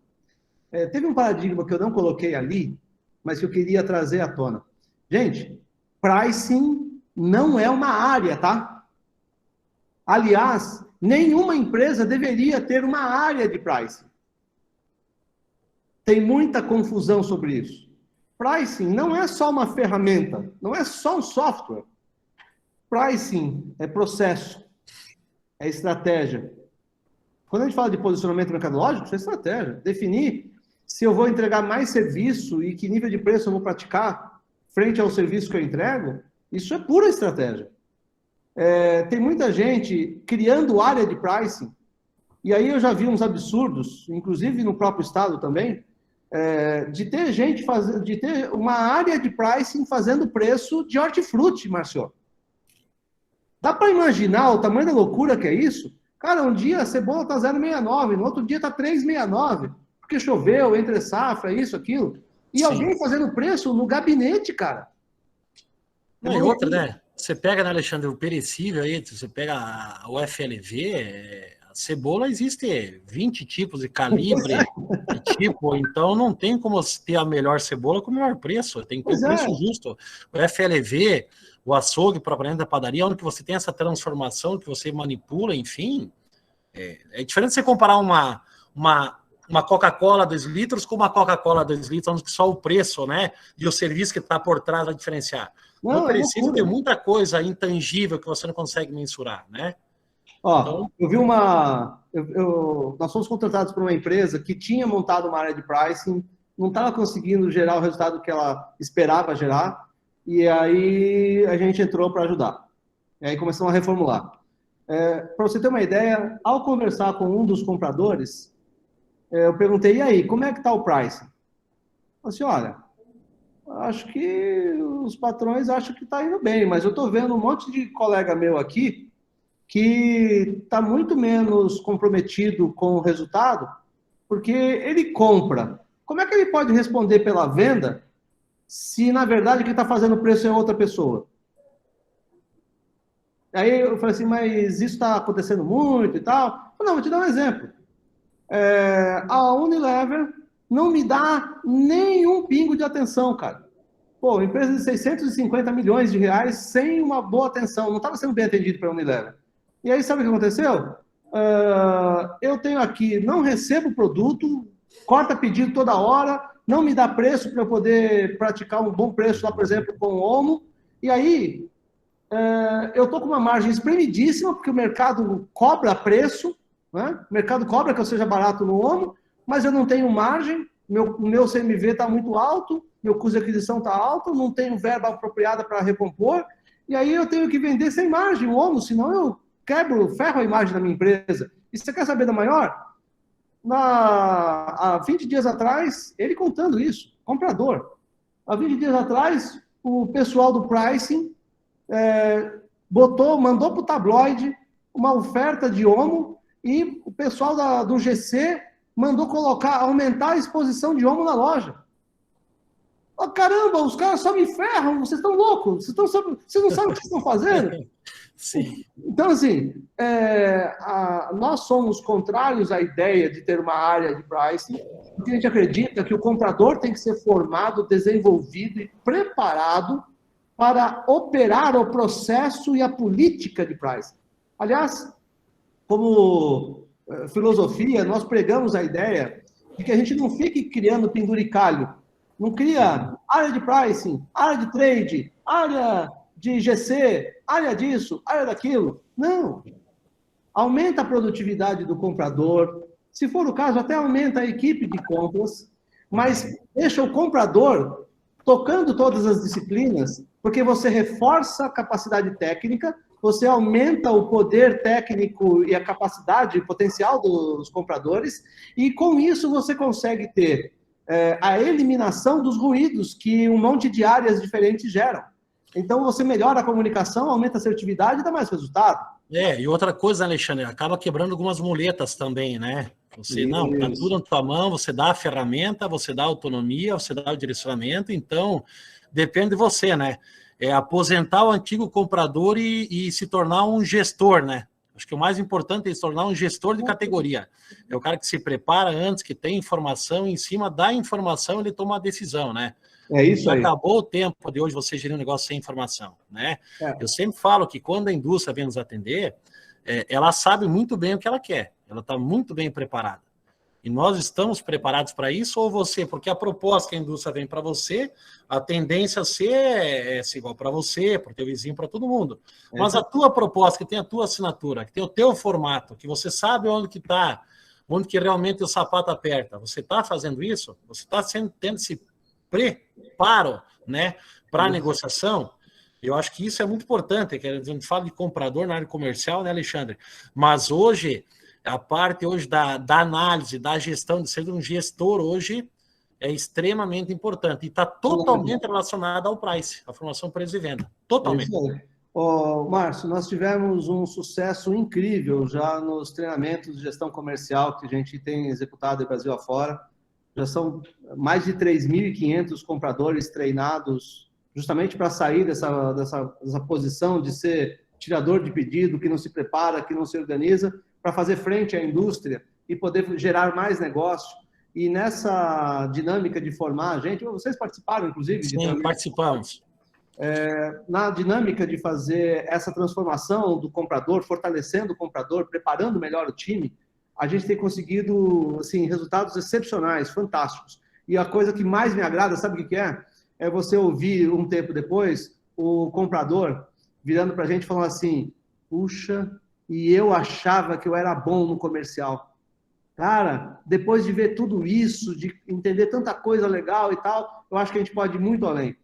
Teve um paradigma que eu não coloquei ali, mas que eu queria trazer à tona. Gente, pricing não é uma área, tá? Aliás, nenhuma empresa deveria ter uma área de pricing. Tem muita confusão sobre isso. Pricing não é só uma ferramenta, não é só um software. Pricing é processo, é estratégia. Quando a gente fala de posicionamento mercadológico, isso é estratégia. Definir se eu vou entregar mais serviço e que nível de preço eu vou praticar frente ao serviço que eu entrego, isso é pura estratégia. Tem muita gente criando área de pricing, e aí eu já vi uns absurdos, inclusive no próprio estado também, de ter gente de ter uma área de pricing fazendo preço de hortifruti, Márcio. Dá para imaginar o tamanho da loucura que é isso? Cara, um dia a cebola está 0,69, no outro dia está 3,69, porque choveu, entre safra, isso, aquilo. E alguém fazendo preço no gabinete, cara. E outra, né? Você pega, né, Alexandre, o perecível aí, você pega o FLV, a cebola existe 20 tipos de calibre, de tipo, então não tem como ter a melhor cebola com o melhor preço, tem que ter um preço justo. O FLV, o açougue propriamente da padaria, onde você tem essa transformação, que você manipula, enfim, é diferente você comparar uma Coca-Cola 2 litros com uma Coca-Cola 2 litros, onde só o preço, né, e o serviço que está por trás vai diferenciar. Não precisa ter muita coisa intangível que você não consegue mensurar, né? Então... eu vi nós fomos contratados por uma empresa que tinha montado uma área de pricing, não estava conseguindo gerar o resultado que ela esperava gerar, e aí a gente entrou para ajudar. E aí começamos a reformular. Para você ter uma ideia, ao conversar com um dos compradores, eu perguntei, e aí, como é que está o pricing? Eu falei assim, olha, acho que os patrões acham que está indo bem, mas eu estou vendo um monte de colega meu aqui que está muito menos comprometido com o resultado, porque ele compra. Como é que ele pode responder pela venda se, na verdade, quem está fazendo o preço é outra pessoa? Aí eu falei assim, mas isso está acontecendo muito e tal? Não, vou te dar um exemplo. A Unilever não me dá nenhum pingo de atenção, cara. Pô, empresa de 650 milhões de reais sem uma boa atenção. Não estava sendo bem atendido pela Unilever. E aí, sabe o que aconteceu? Eu tenho aqui, não recebo produto, corta pedido toda hora, não me dá preço para eu poder praticar um bom preço lá, por exemplo, com o Omo. E aí, eu estou com uma margem espremidíssima, porque o mercado cobra preço, né? O mercado cobra que eu seja barato no homo, mas eu não tenho margem, meu CMV está muito alto, meu custo de aquisição está alto, não tenho verba apropriada para recompor, e aí eu tenho que vender sem margem o homo, senão eu ferro a imagem da minha empresa. E você quer saber da maior? Há 20 dias atrás, ele contando isso, comprador. Há 20 dias atrás, o pessoal do pricing mandou para o tabloide uma oferta de homo e o pessoal do GC mandou aumentar a exposição de homo na loja. Oh, caramba, os caras só me ferram, vocês estão loucos, vocês não sabem o que vocês estão fazendo? Sim. Então, assim, nós somos contrários à ideia de ter uma área de pricing, porque a gente acredita que o comprador tem que ser formado, desenvolvido e preparado para operar o processo e a política de pricing. Aliás, como filosofia, nós pregamos a ideia de que a gente não fique criando penduricalho, não cria área de pricing, área de trade, área de GC, área disso, área daquilo. Não. Aumenta a produtividade do comprador. Se for o caso, até aumenta a equipe de compras, mas deixa o comprador tocando todas as disciplinas, porque você reforça a capacidade técnica, você aumenta o poder técnico e a capacidade potencial dos compradores, e com isso você consegue ter a eliminação dos ruídos que um monte de áreas diferentes geram. Então, você melhora a comunicação, aumenta a assertividade e dá mais resultado. E outra coisa, Alexandre, acaba quebrando algumas muletas também, né? Você, não, tá tudo na tua mão, você dá a ferramenta, você dá a autonomia, você dá o direcionamento, então, depende de você, né? Aposentar o antigo comprador e se tornar um gestor, né? Acho que o mais importante é se tornar um gestor de categoria. É o cara que se prepara antes, que tem informação, em cima da informação ele toma a decisão, né? É isso aí. Acabou o tempo de hoje você gerir um negócio sem informação, né? Eu sempre falo que quando a indústria vem nos atender, ela sabe muito bem o que ela quer. Ela está muito bem preparada. E nós estamos preparados para isso, ou você, porque a proposta que a indústria vem para você, a tendência a ser igual para você, para o teu vizinho, para todo mundo. Mas a tua proposta, que tem a tua assinatura, que tem o teu formato, que você sabe onde que está, onde que realmente o sapato aperta, você está fazendo isso? Você está tendo esse preparo, né, para a negociação? Eu acho que isso é muito importante, que a gente fala de comprador na área comercial, né, Alexandre? Mas hoje, a parte hoje da análise, da gestão, de ser um gestor hoje, é extremamente importante. E está totalmente relacionado ao price, a formação preço e venda. Totalmente. Márcio, nós tivemos um sucesso incrível já nos treinamentos de gestão comercial que a gente tem executado no Brasil afora. Já são mais de 3.500 compradores treinados justamente para sair dessa posição de ser tirador de pedido, que não se prepara, que não se organiza, para fazer frente à indústria e poder gerar mais negócio. E nessa dinâmica de formar a gente, vocês participaram, inclusive? Sim, participamos. Na dinâmica de fazer essa transformação do comprador, fortalecendo o comprador, preparando melhor o time, a gente tem conseguido assim, resultados excepcionais, fantásticos. E a coisa que mais me agrada, sabe o que é? É você ouvir um tempo depois o comprador virando para a gente falando assim, puxa, e eu achava que eu era bom no comercial. Cara, depois de ver tudo isso, de entender tanta coisa legal e tal, eu acho que a gente pode ir muito além.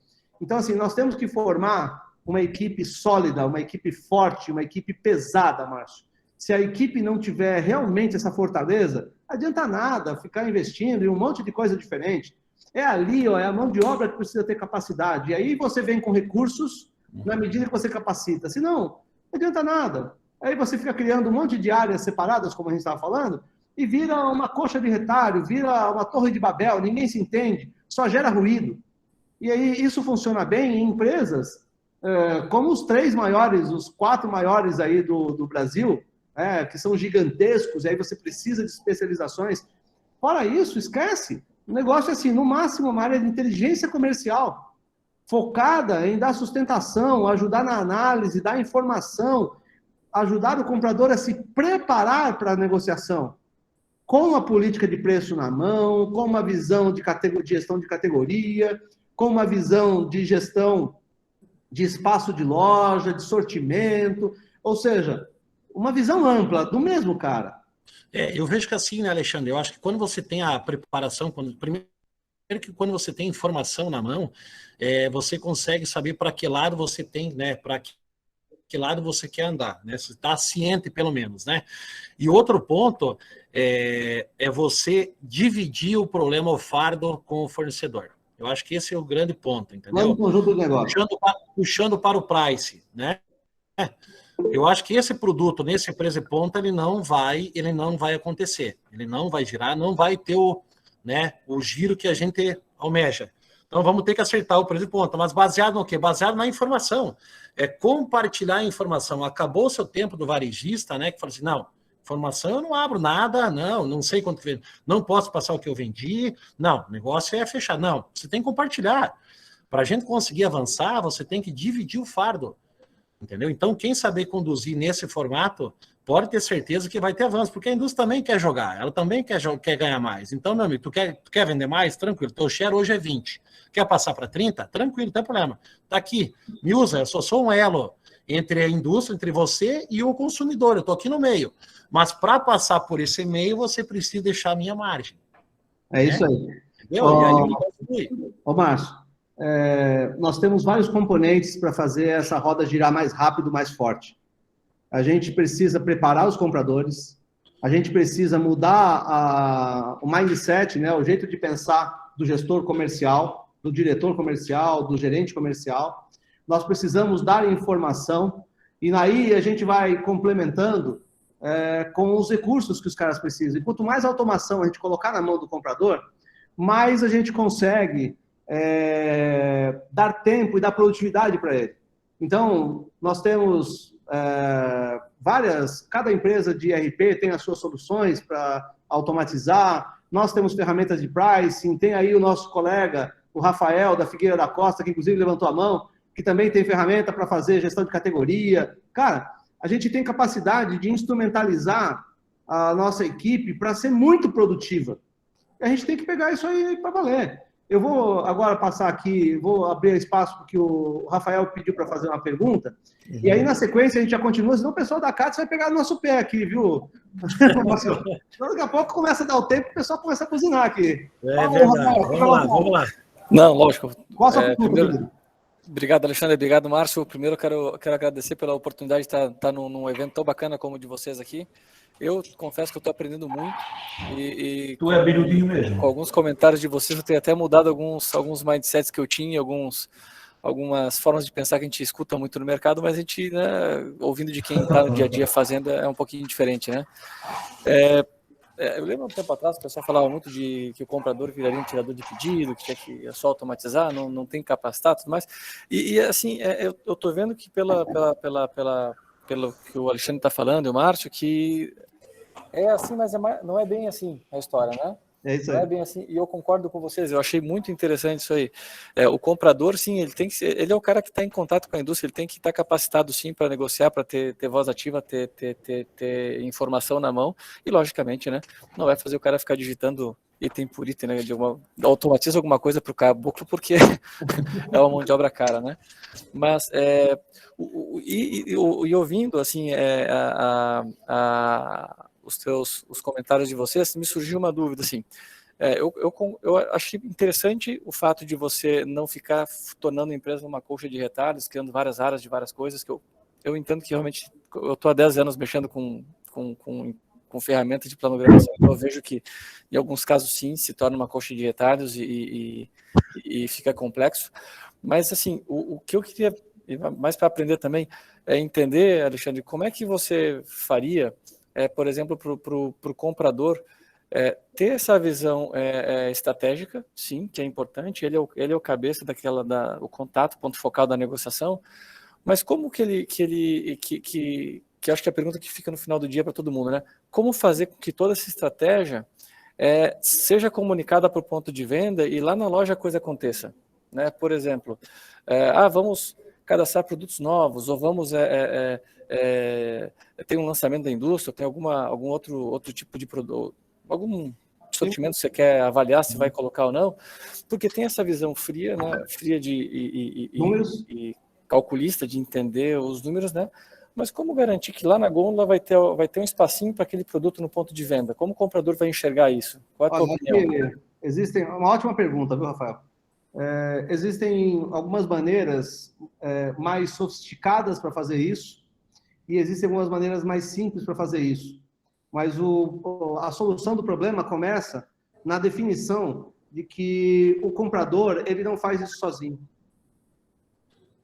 Então, assim, nós temos que formar uma equipe sólida, uma equipe forte, uma equipe pesada, Márcio. Se a equipe não tiver realmente essa fortaleza, não adianta nada ficar investindo em um monte de coisa diferente. É ali, é a mão de obra que precisa ter capacidade. E aí você vem com recursos na medida que você capacita. Senão, não adianta nada. Aí você fica criando um monte de áreas separadas, como a gente estava falando, e vira uma coxa de retalho, vira uma torre de Babel, ninguém se entende, só gera ruído. E aí isso funciona bem em empresas como os 3 maiores, os 4 maiores aí do Brasil, que são gigantescos, e aí você precisa de especializações. Fora isso, esquece. O negócio é assim, no máximo uma área de inteligência comercial, focada em dar sustentação, ajudar na análise, dar informação, ajudar o comprador a se preparar para a negociação, com a política de preço na mão, com uma visão de gestão de categoria, com uma visão de gestão de espaço de loja, de sortimento, ou seja, uma visão ampla do mesmo cara. Eu vejo que assim, né, Alexandre, eu acho que quando você tem a preparação, primeiro que quando você tem informação na mão, você consegue saber para que lado você tem, né, para que lado você quer andar, né, você está ciente pelo menos, né. E outro ponto é você dividir o problema, o fardo com o fornecedor. Eu acho que esse é o grande ponto, entendeu? No conjunto do negócio. Puxando para o price, né? Eu acho que esse produto, nesse preço de ponta, ele não vai acontecer. Ele não vai girar, não vai ter o giro que a gente almeja. Então, vamos ter que acertar o preço de ponta. Mas baseado no quê? Baseado na informação. É compartilhar a informação. Acabou o seu tempo do varejista, né? Que fala assim, não, informação eu não abro nada, não sei quanto que não posso passar o que eu vendi. Não, o negócio é fechar. Não, você tem que compartilhar. Para a gente conseguir avançar, você tem que dividir o fardo. Entendeu? Então, quem saber conduzir nesse formato, pode ter certeza que vai ter avanço, porque a indústria também quer jogar, ela também quer ganhar mais. Então, meu amigo, tu quer vender mais? Tranquilo, teu share hoje é 20. Quer passar para 30? Tranquilo, não tem problema. Tá aqui, me usa, eu só sou um elo entre a indústria, entre você e o consumidor, eu estou aqui no meio. Mas para passar por esse meio, você precisa deixar a minha margem. É isso aí. Entendeu? E aí o negócio flui. Ô, Márcio, nós temos vários componentes para fazer essa roda girar mais rápido, mais forte. A gente precisa preparar os compradores, a gente precisa mudar o mindset, né, o jeito de pensar do gestor comercial, do diretor comercial, do gerente comercial. Nós precisamos dar informação e aí a gente vai complementando com os recursos que os caras precisam. E quanto mais automação a gente colocar na mão do comprador, mais a gente consegue dar tempo e dar produtividade para ele. Então, nós temos cada empresa de ERP tem as suas soluções para automatizar, nós temos ferramentas de pricing, tem aí o nosso colega, o Rafael, da Figueira da Costa, que inclusive levantou a mão, que também tem ferramenta para fazer gestão de categoria. Cara, a gente tem capacidade de instrumentalizar a nossa equipe para ser muito produtiva. A gente tem que pegar isso aí para valer. Eu vou agora passar aqui, vou abrir espaço porque o Rafael pediu para fazer uma pergunta, e aí na sequência a gente já continua, senão o pessoal da CATS vai pegar no nosso pé aqui, viu? Então, daqui a pouco começa a dar o tempo e o pessoal começa a cozinhar aqui. Verdade. Rafael, vamos lá. Não, lógico. Qual a sua pergunta? Obrigado, Alexandre. Obrigado, Márcio. Primeiro, quero agradecer pela oportunidade de estar num evento tão bacana como o de vocês aqui. Eu confesso que eu estou aprendendo muito e Tu é birudinho mesmo. Com alguns comentários de vocês, eu tenho até mudado alguns mindsets que eu tinha, algumas formas de pensar que a gente escuta muito no mercado, mas a gente, né, ouvindo de quem está no dia a dia fazendo, é um pouquinho diferente, né? Eu lembro um tempo atrás, o pessoal falava muito de que o comprador viraria um tirador de pedido, que tinha que só automatizar, não tem capacitar, tudo mais. Assim, eu estou vendo que pelo que o Alexandre está falando, e o Márcio, que é assim, mas não é bem assim a história, né? É isso aí. Não é bem assim, e eu concordo com vocês, eu achei muito interessante isso aí. O comprador, sim, ele é o cara que está em contato com a indústria, ele tem que estar capacitado, sim, para negociar, para ter voz ativa, ter informação na mão, e logicamente, né, não vai fazer o cara ficar digitando item por item, né, automatiza alguma coisa para o caboclo, porque é uma mão de obra cara, né? Mas, ouvindo, assim, os comentários de vocês, me surgiu uma dúvida, assim, eu achei interessante o fato de você não ficar tornando a empresa uma colcha de retalhos, criando várias áreas de várias coisas, que eu entendo que realmente, eu estou há 10 anos mexendo com ferramentas de planogramação, então eu vejo que, em alguns casos, sim, se torna uma colcha de retalhos e fica complexo, mas, assim, o que eu queria, mais para aprender também, é entender, Alexandre, como é que você faria, por exemplo, para o comprador ter essa visão estratégica, sim, que é importante, ele é o cabeça o contato, ponto focal da negociação, mas como que acho que é a pergunta que fica no final do dia para todo mundo, né? Como fazer com que toda essa estratégia seja comunicada para o ponto de venda e lá na loja a coisa aconteça, né? Por exemplo, vamos cadastrar produtos novos, ou vamos tem um lançamento da indústria, tem algum outro tipo de produto, algum sortimento que você quer avaliar se vai colocar ou não, porque tem essa visão fria, né, fria de números e calculista de entender os números, né? Mas como garantir que lá na gôndola vai ter um espacinho para aquele produto no ponto de venda? Como o comprador vai enxergar isso? Qual é a tua opinião? Existem, uma ótima pergunta, viu, Rafael? Existem algumas maneiras mais sofisticadas para fazer isso e existem algumas maneiras mais simples para fazer isso. Mas a solução do problema começa na definição de que o comprador ele não faz isso sozinho.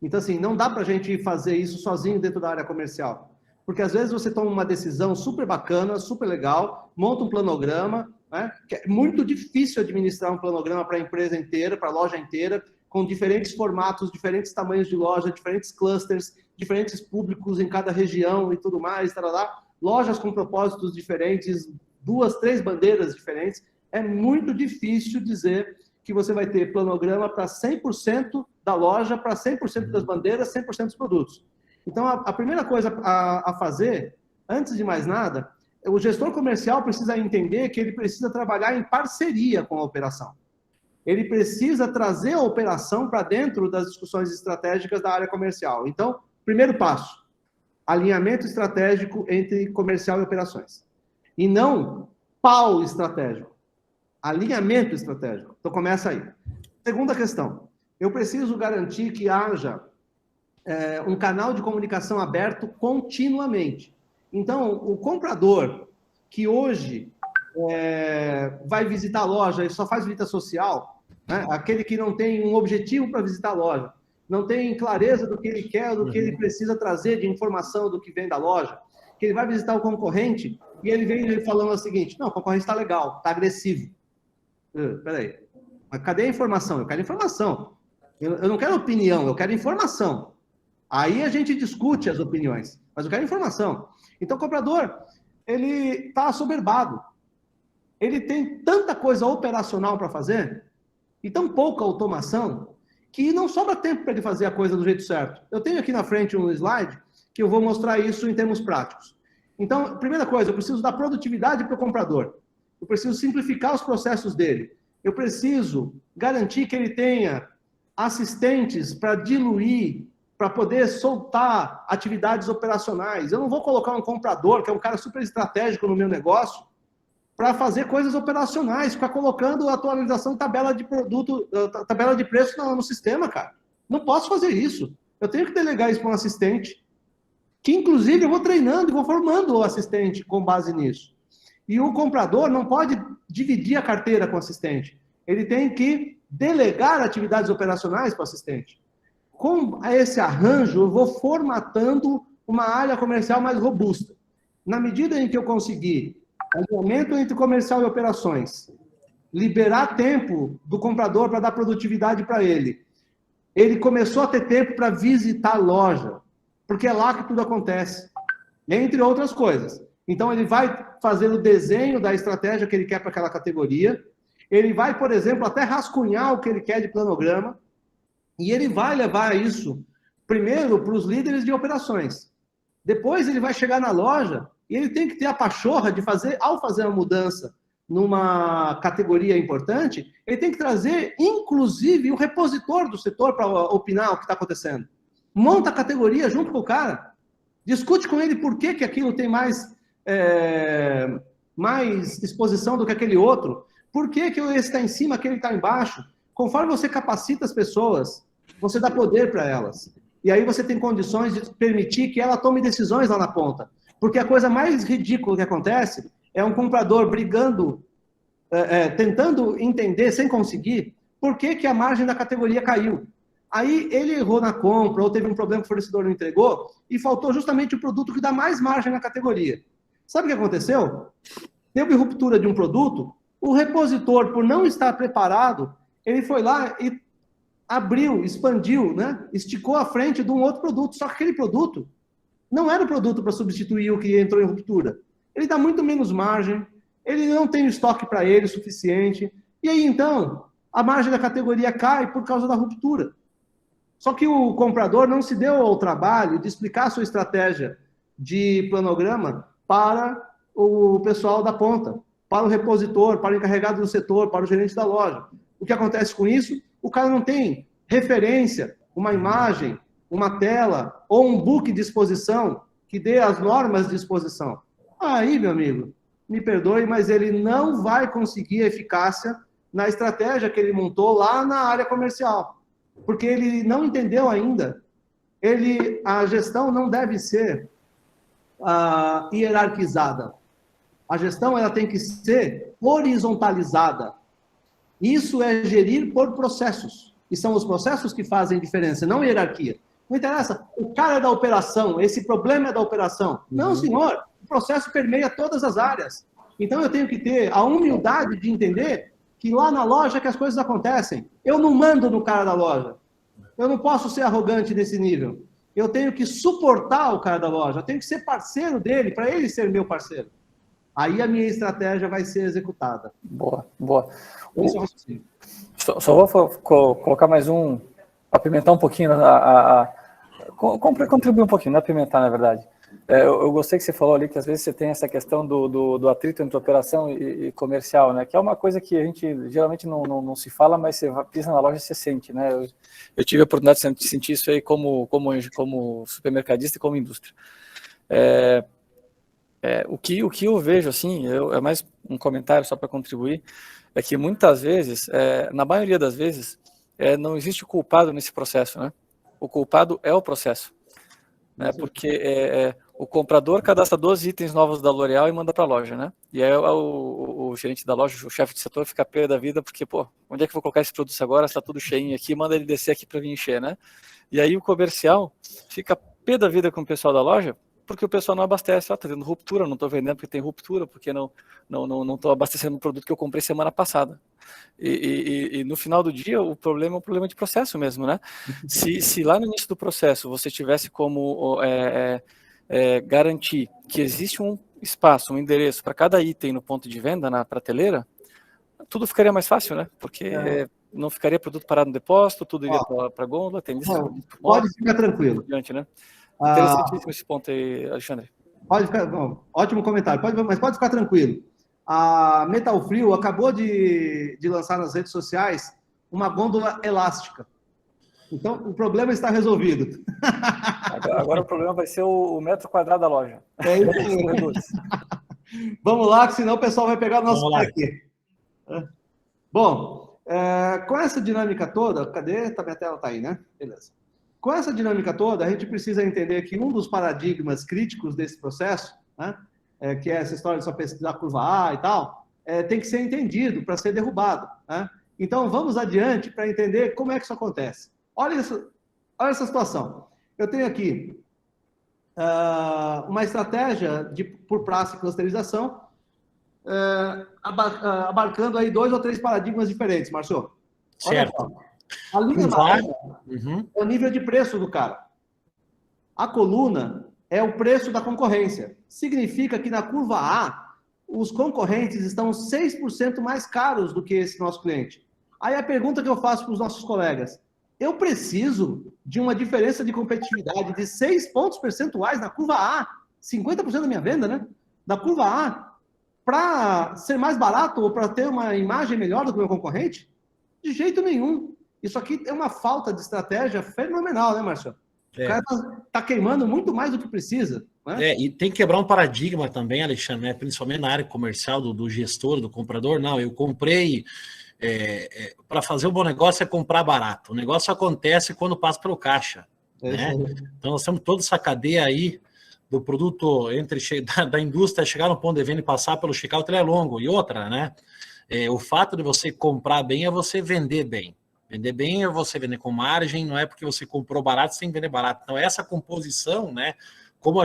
Então, assim, não dá para a gente fazer isso sozinho dentro da área comercial. Porque, às vezes, você toma uma decisão super bacana, super legal, monta um planograma, né? Que é muito difícil administrar um planograma para a empresa inteira, para a loja inteira, com diferentes formatos, diferentes tamanhos de loja, diferentes clusters, diferentes públicos em cada região e tudo mais, tarará. Lojas com propósitos diferentes, 2, 3 bandeiras diferentes. É muito difícil dizer que você vai ter planograma para 100% da loja, para 100% das bandeiras, 100% dos produtos. Então, a primeira coisa a fazer, antes de mais nada, o gestor comercial precisa entender que ele precisa trabalhar em parceria com a operação. Ele precisa trazer a operação para dentro das discussões estratégicas da área comercial. Então, primeiro passo, alinhamento estratégico entre comercial e operações. E não pau estratégico. Alinhamento estratégico. Então, começa aí. Segunda questão. Eu preciso garantir que haja um canal de comunicação aberto continuamente. Então, o comprador que hoje vai visitar a loja e só faz visita social, né? Aquele que não tem um objetivo para visitar a loja, não tem clareza do que ele quer, do que ele precisa trazer de informação do que vem da loja, que ele vai visitar o concorrente e ele vem falando o seguinte: não, o concorrente está legal, está agressivo. Peraí, mas cadê a informação? Eu quero informação. Eu não quero opinião, eu quero informação. Aí a gente discute as opiniões, mas eu quero informação. Então o comprador, ele está assoberbado. Ele tem tanta coisa operacional para fazer e tão pouca automação que não sobra tempo para ele fazer a coisa do jeito certo. Eu tenho aqui na frente um slide que eu vou mostrar isso em termos práticos. Então, primeira coisa, eu preciso dar produtividade para o comprador. Eu preciso simplificar os processos dele. Eu preciso garantir que ele tenha assistentes para diluir, para poder soltar atividades operacionais. Eu não vou colocar um comprador, que é um cara super estratégico no meu negócio, para fazer coisas operacionais, ficar colocando atualização de tabela de produto, tabela de preço no sistema, cara. Não posso fazer isso. Eu tenho que delegar isso para um assistente, que inclusive eu vou treinando e vou formando o assistente com base nisso. E o comprador não pode dividir a carteira com o assistente. Ele tem que delegar atividades operacionais para o assistente. Com esse arranjo, eu vou formatando uma área comercial mais robusta. Na medida em que eu conseguir alinhamento entre comercial e operações, liberar tempo do comprador para dar produtividade para ele, ele começou a ter tempo para visitar a loja, porque é lá que tudo acontece, entre outras coisas. Então, ele vai fazer o desenho da estratégia que ele quer para aquela categoria, ele vai, por exemplo, até rascunhar o que ele quer de planograma, e ele vai levar isso, primeiro, para os líderes de operações. Depois, ele vai chegar na loja e ele tem que ter a pachorra de fazer, ao fazer a mudança numa categoria importante, ele tem que trazer, inclusive, o repositor do setor para opinar o que está acontecendo. Monta a categoria junto com o cara, discute com ele por que aquilo tem mais exposição do que aquele outro, por que esse está em cima, aquele está embaixo. Conforme você capacita as pessoas, você dá poder para elas. E aí você tem condições de permitir que ela tome decisões lá na ponta. Porque a coisa mais ridícula que acontece é um comprador brigando, tentando entender, sem conseguir, por que a margem da categoria caiu. Aí ele errou na compra, ou teve um problema que o fornecedor não entregou, e faltou justamente o produto que dá mais margem na categoria. Sabe o que aconteceu? Teve ruptura de um produto, o repositor, por não estar preparado, ele foi lá e abriu, expandiu, né? Esticou a frente de um outro produto, só que aquele produto não era o produto para substituir o que entrou em ruptura. Ele dá muito menos margem, ele não tem estoque para ele suficiente, e aí então a margem da categoria cai por causa da ruptura. Só que o comprador não se deu ao trabalho de explicar a sua estratégia de planograma para o pessoal da ponta, para o repositor, para o encarregado do setor, para o gerente da loja. O que acontece com isso? O cara não tem referência, uma imagem, uma tela ou um book de exposição que dê as normas de exposição. Aí, meu amigo, me perdoe, mas ele não vai conseguir eficácia na estratégia que ele montou lá na área comercial, porque ele não entendeu ainda. A gestão não deve ser hierarquizada. A gestão ela tem que ser horizontalizada. Isso é gerir por processos. E são os processos que fazem diferença, não hierarquia. Não interessa, o cara é da operação, esse problema é da operação. Não, senhor, o processo permeia todas as áreas. Então eu tenho que ter a humildade de entender que lá na loja é que as coisas acontecem. Eu não mando no cara da loja. Eu não posso ser arrogante nesse nível. Eu tenho que suportar o cara da loja, eu tenho que ser parceiro dele, para ele ser meu parceiro. Aí a minha estratégia vai ser executada. Boa, boa. Esse é o raciocínio. Só vou colocar mais um, apimentar um pouquinho, contribuir um pouquinho, não apimentar, na verdade. Eu gostei que você falou ali que às vezes você tem essa questão do atrito entre operação e comercial, né? Que é uma coisa que a gente geralmente não se fala, mas você pisa na loja e você sente, né? Eu tive a oportunidade de sentir isso aí como supermercadista e como indústria. O que eu vejo, assim, é mais um comentário só para contribuir, é que muitas vezes, na maioria das vezes, não existe culpado nesse processo, né? O culpado é o processo, né? Porque o comprador cadastra 12 itens novos da L'Oréal e manda para a loja, né? E aí o gerente da loja, o chefe de setor, fica pé da vida, porque, pô, onde é que eu vou colocar esse produto agora? Está tudo cheinho aqui, manda ele descer aqui para vir encher, né? E aí o comercial fica pé da vida com o pessoal da loja, porque o pessoal não abastece, está tendo ruptura, não estou vendendo porque tem ruptura, porque não estou abastecendo o produto que eu comprei semana passada. E no final do dia, o problema é um problema de processo mesmo, né? Se lá no início do processo você tivesse como garantir que existe um espaço, um endereço para cada item no ponto de venda, na prateleira, tudo ficaria mais fácil, né? Porque não ficaria produto parado no depósito, tudo iria para a gôndola, tem pode ficar tranquilo. Diante, né? Interessantíssimo esse ponto aí, Alexandre. Pode ficar, bom, ótimo comentário, mas pode ficar tranquilo. A Metal Frio acabou de lançar nas redes sociais uma gôndola elástica. Então, o problema está resolvido. Agora o problema vai ser o metro quadrado da loja. É isso. Vamos lá, que senão o pessoal vai pegar o nosso pé aqui. Bom, com essa dinâmica toda, cadê? Minha tela está aí, né? Beleza. Com essa dinâmica toda, a gente precisa entender que um dos paradigmas críticos desse processo, né, que é essa história de só pesquisar a curva A e tal, tem que ser entendido para ser derrubado. Né? Então, vamos adiante para entender como é que isso acontece. Olha essa situação. Eu tenho aqui uma estratégia por praça e clusterização, abarcando aí 2 ou 3 paradigmas diferentes, Márcio. Certo. Olha só. A linha amarela é o nível de preço do cara. A coluna é o preço da concorrência. Significa que na curva A, os concorrentes estão 6% mais caros do que esse nosso cliente. Aí a pergunta que eu faço para os nossos colegas: eu preciso de uma diferença de competitividade de 6 pontos percentuais na curva A, 50% da minha venda, né? Da curva A, para ser mais barato ou para ter uma imagem melhor do que o meu concorrente? De jeito nenhum. Isso aqui é uma falta de estratégia fenomenal, né, Marcelo? O cara tá queimando muito mais do que precisa. Né? E tem que quebrar um paradigma também, Alexandre, né? Principalmente na área comercial, do gestor, do comprador. Não, eu comprei... para fazer um bom negócio é comprar barato. O negócio acontece quando passa pelo caixa. Né? Então, nós temos toda essa cadeia aí do produto da indústria chegar no ponto de venda e passar pelo checkout, ele é longo. E outra, né? O fato de você comprar bem é você vender bem. Vender bem é você vender com margem, não é porque você comprou barato, você tem que vender barato. Então, essa composição, né? Como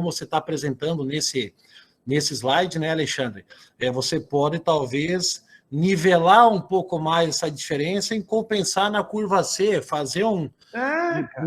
você está apresentando nesse slide, né, Alexandre? Você pode, talvez, nivelar um pouco mais essa diferença em compensar na curva C, fazer um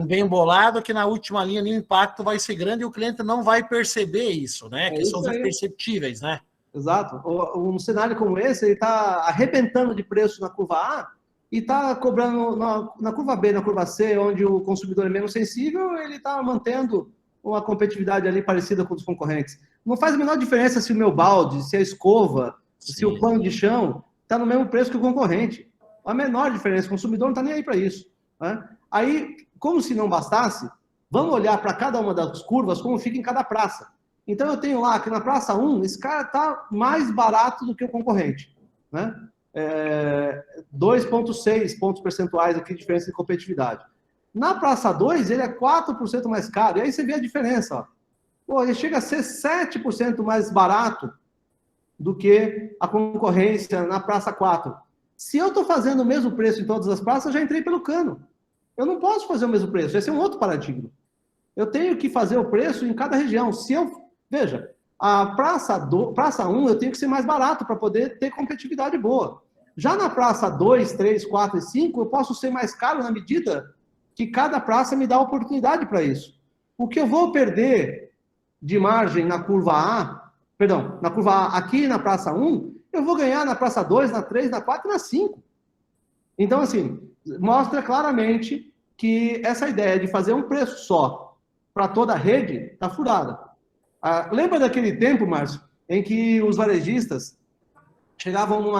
bem bolado que na última linha o impacto vai ser grande e o cliente não vai perceber isso, né? Que são os imperceptíveis, né? Exato. Um cenário como esse, ele está arrebentando de preço na curva A e está cobrando na curva B, na curva C, onde o consumidor é menos sensível, ele está mantendo uma competitividade ali parecida com os concorrentes. Não faz a menor diferença se o meu balde, se a escova, se o pano de chão está no mesmo preço que o concorrente. A menor diferença, o consumidor não está nem aí para isso. né? Aí, como se não bastasse, vamos olhar para cada uma das curvas como fica em cada praça. Então, eu tenho lá que na praça 1, esse cara está mais barato do que o concorrente, né? 2,6 pontos percentuais aqui de diferença de competitividade. Na praça 2, ele é 4% mais caro. E aí você vê a diferença. Ó. Pô, ele chega a ser 7% mais barato do que a concorrência na praça 4. Se eu estou fazendo o mesmo preço em todas as praças, eu já entrei pelo cano. Eu não posso fazer o mesmo preço. Esse é um outro paradigma. Eu tenho que fazer o preço em cada região. Veja, a praça 1 eu tenho que ser mais barato para poder ter competitividade boa. Já na praça 2, 3, 4 e 5, eu posso ser mais caro na medida que cada praça me dá oportunidade para isso. O que eu vou perder de margem na curva A, aqui na praça 1, eu vou ganhar na praça 2, na 3, na 4 e na 5. Então, assim, mostra claramente que essa ideia de fazer um preço só para toda a rede está furada. Lembra daquele tempo, Márcio, em que os varejistas chegavam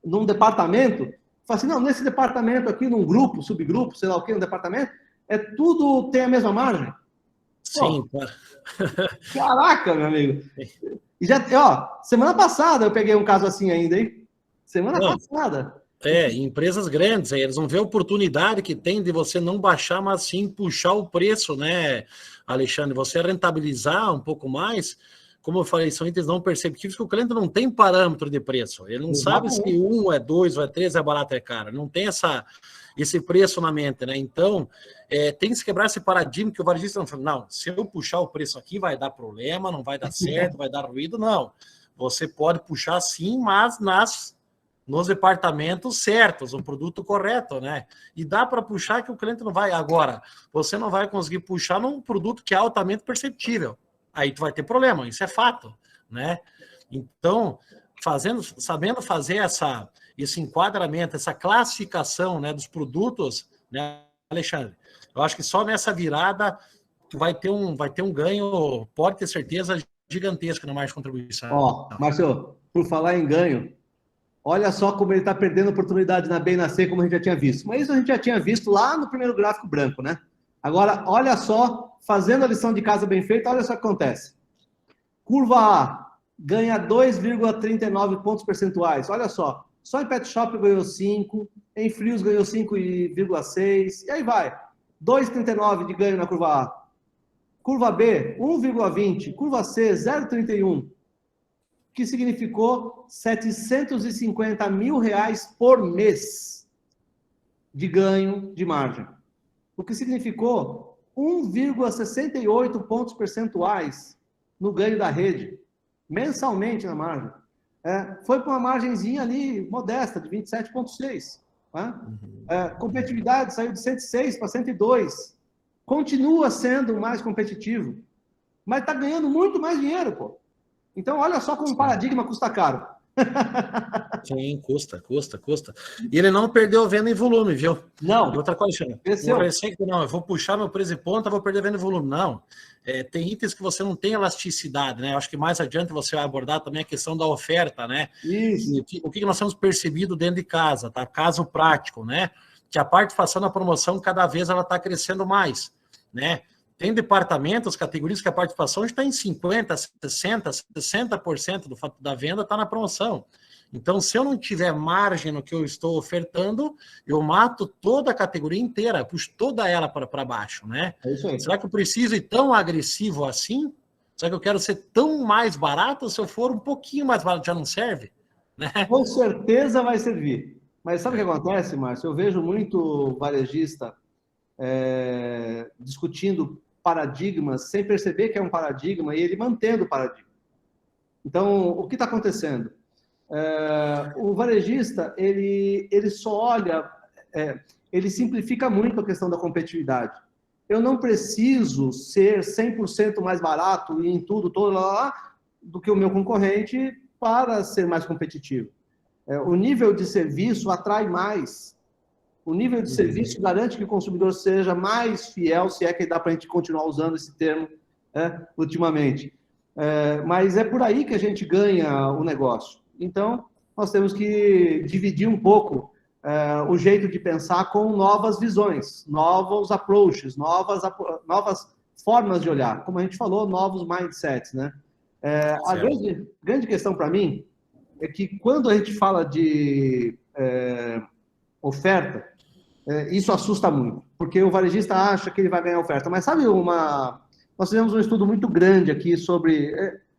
num departamento, falavam assim, não, nesse departamento aqui, num grupo, subgrupo, sei lá o que, no departamento, tudo tem a mesma margem? Sim. Pô, caraca, meu amigo. E semana passada eu peguei um caso assim ainda, hein? Semana passada. Empresas grandes, eles vão ver a oportunidade que tem de você não baixar, mas sim puxar o preço, né, Alexandre? Você rentabilizar um pouco mais, como eu falei, são itens não perceptíveis que o cliente não tem parâmetro de preço. Ele não sabe se 1 é 2, é 3, é barato, é caro. Não tem esse preço na mente, né? Então, tem que se quebrar esse paradigma que o varejista não fala, não, se eu puxar o preço aqui vai dar problema, não vai dar certo, vai dar ruído. Não. Você pode puxar sim, mas nos departamentos certos, o produto correto, né? E dá para puxar que o cliente não vai. Agora, você não vai conseguir puxar num produto que é altamente perceptível. Aí tu vai ter problema, isso é fato, né? Então, sabendo fazer esse enquadramento, essa classificação, né, dos produtos, né, Alexandre? Eu acho que só nessa virada tu vai ter um ganho, pode ter certeza, gigantesco na margem de contribuição. Márcio, por falar em ganho, olha só como ele está perdendo oportunidade na B e na C, como a gente já tinha visto. Mas isso a gente já tinha visto lá no primeiro gráfico branco, né? Agora, olha só, fazendo a lição de casa bem feita, olha só o que acontece. Curva A ganha 2,39 pontos percentuais. Olha só em Pet Shop ganhou 5, em Frios ganhou 5,6, e aí vai. 2,39 de ganho na curva A. Curva B, 1,20. Curva C, 0,31. Que significou R$750 mil por mês de ganho de margem. O que significou 1,68 pontos percentuais no ganho da rede, mensalmente na margem. Foi para uma margenzinha ali modesta, de 27,6. Competitividade saiu de 106 para 102. Continua sendo mais competitivo, mas está ganhando muito mais dinheiro, pô. Então, olha só como o paradigma custa caro. Sim, custa. E ele não perdeu venda em volume, viu? Não. E outra coisa, eu vou puxar meu preço de ponta, vou perder venda em volume. Não. Tem itens que você não tem elasticidade, né? Eu acho que mais adiante você vai abordar também a questão da oferta, né? Isso. O que nós temos percebido dentro de casa, tá? Caso prático, né? Que a participação na promoção, cada vez ela está crescendo mais, né? Tem departamentos, categorias que a participação está em 50%, 60%, 60% da venda está na promoção. Então, se eu não tiver margem no que eu estou ofertando, eu mato toda a categoria inteira, puxo toda ela para baixo, né? É isso aí. Será que eu preciso ir tão agressivo assim? Será que eu quero ser tão mais barato? Se eu for um pouquinho mais barato, já não serve? Né? Com certeza vai servir. Mas sabe o que acontece, Márcio? Eu vejo muito varejista discutindo paradigmas sem perceber que é um paradigma e ele mantendo o paradigma. Então, o que está acontecendo? O varejista, ele só olha, ele simplifica muito a questão da competitividade. Eu não preciso ser 100% mais barato e em tudo, do que o meu concorrente para ser mais competitivo. O nível de serviço atrai mais. O nível de serviço garante que o consumidor seja mais fiel, se é que dá para a gente continuar usando esse termo ultimamente. Mas é por aí que a gente ganha o negócio. Então, nós temos que dividir um pouco o jeito de pensar com novas visões, novos approaches, novas formas de olhar. Como a gente falou, novos mindsets, né? A grande questão para mim é que quando a gente fala de oferta, isso assusta muito, porque o varejista acha que ele vai ganhar oferta. Mas sabe nós fizemos um estudo muito grande aqui sobre...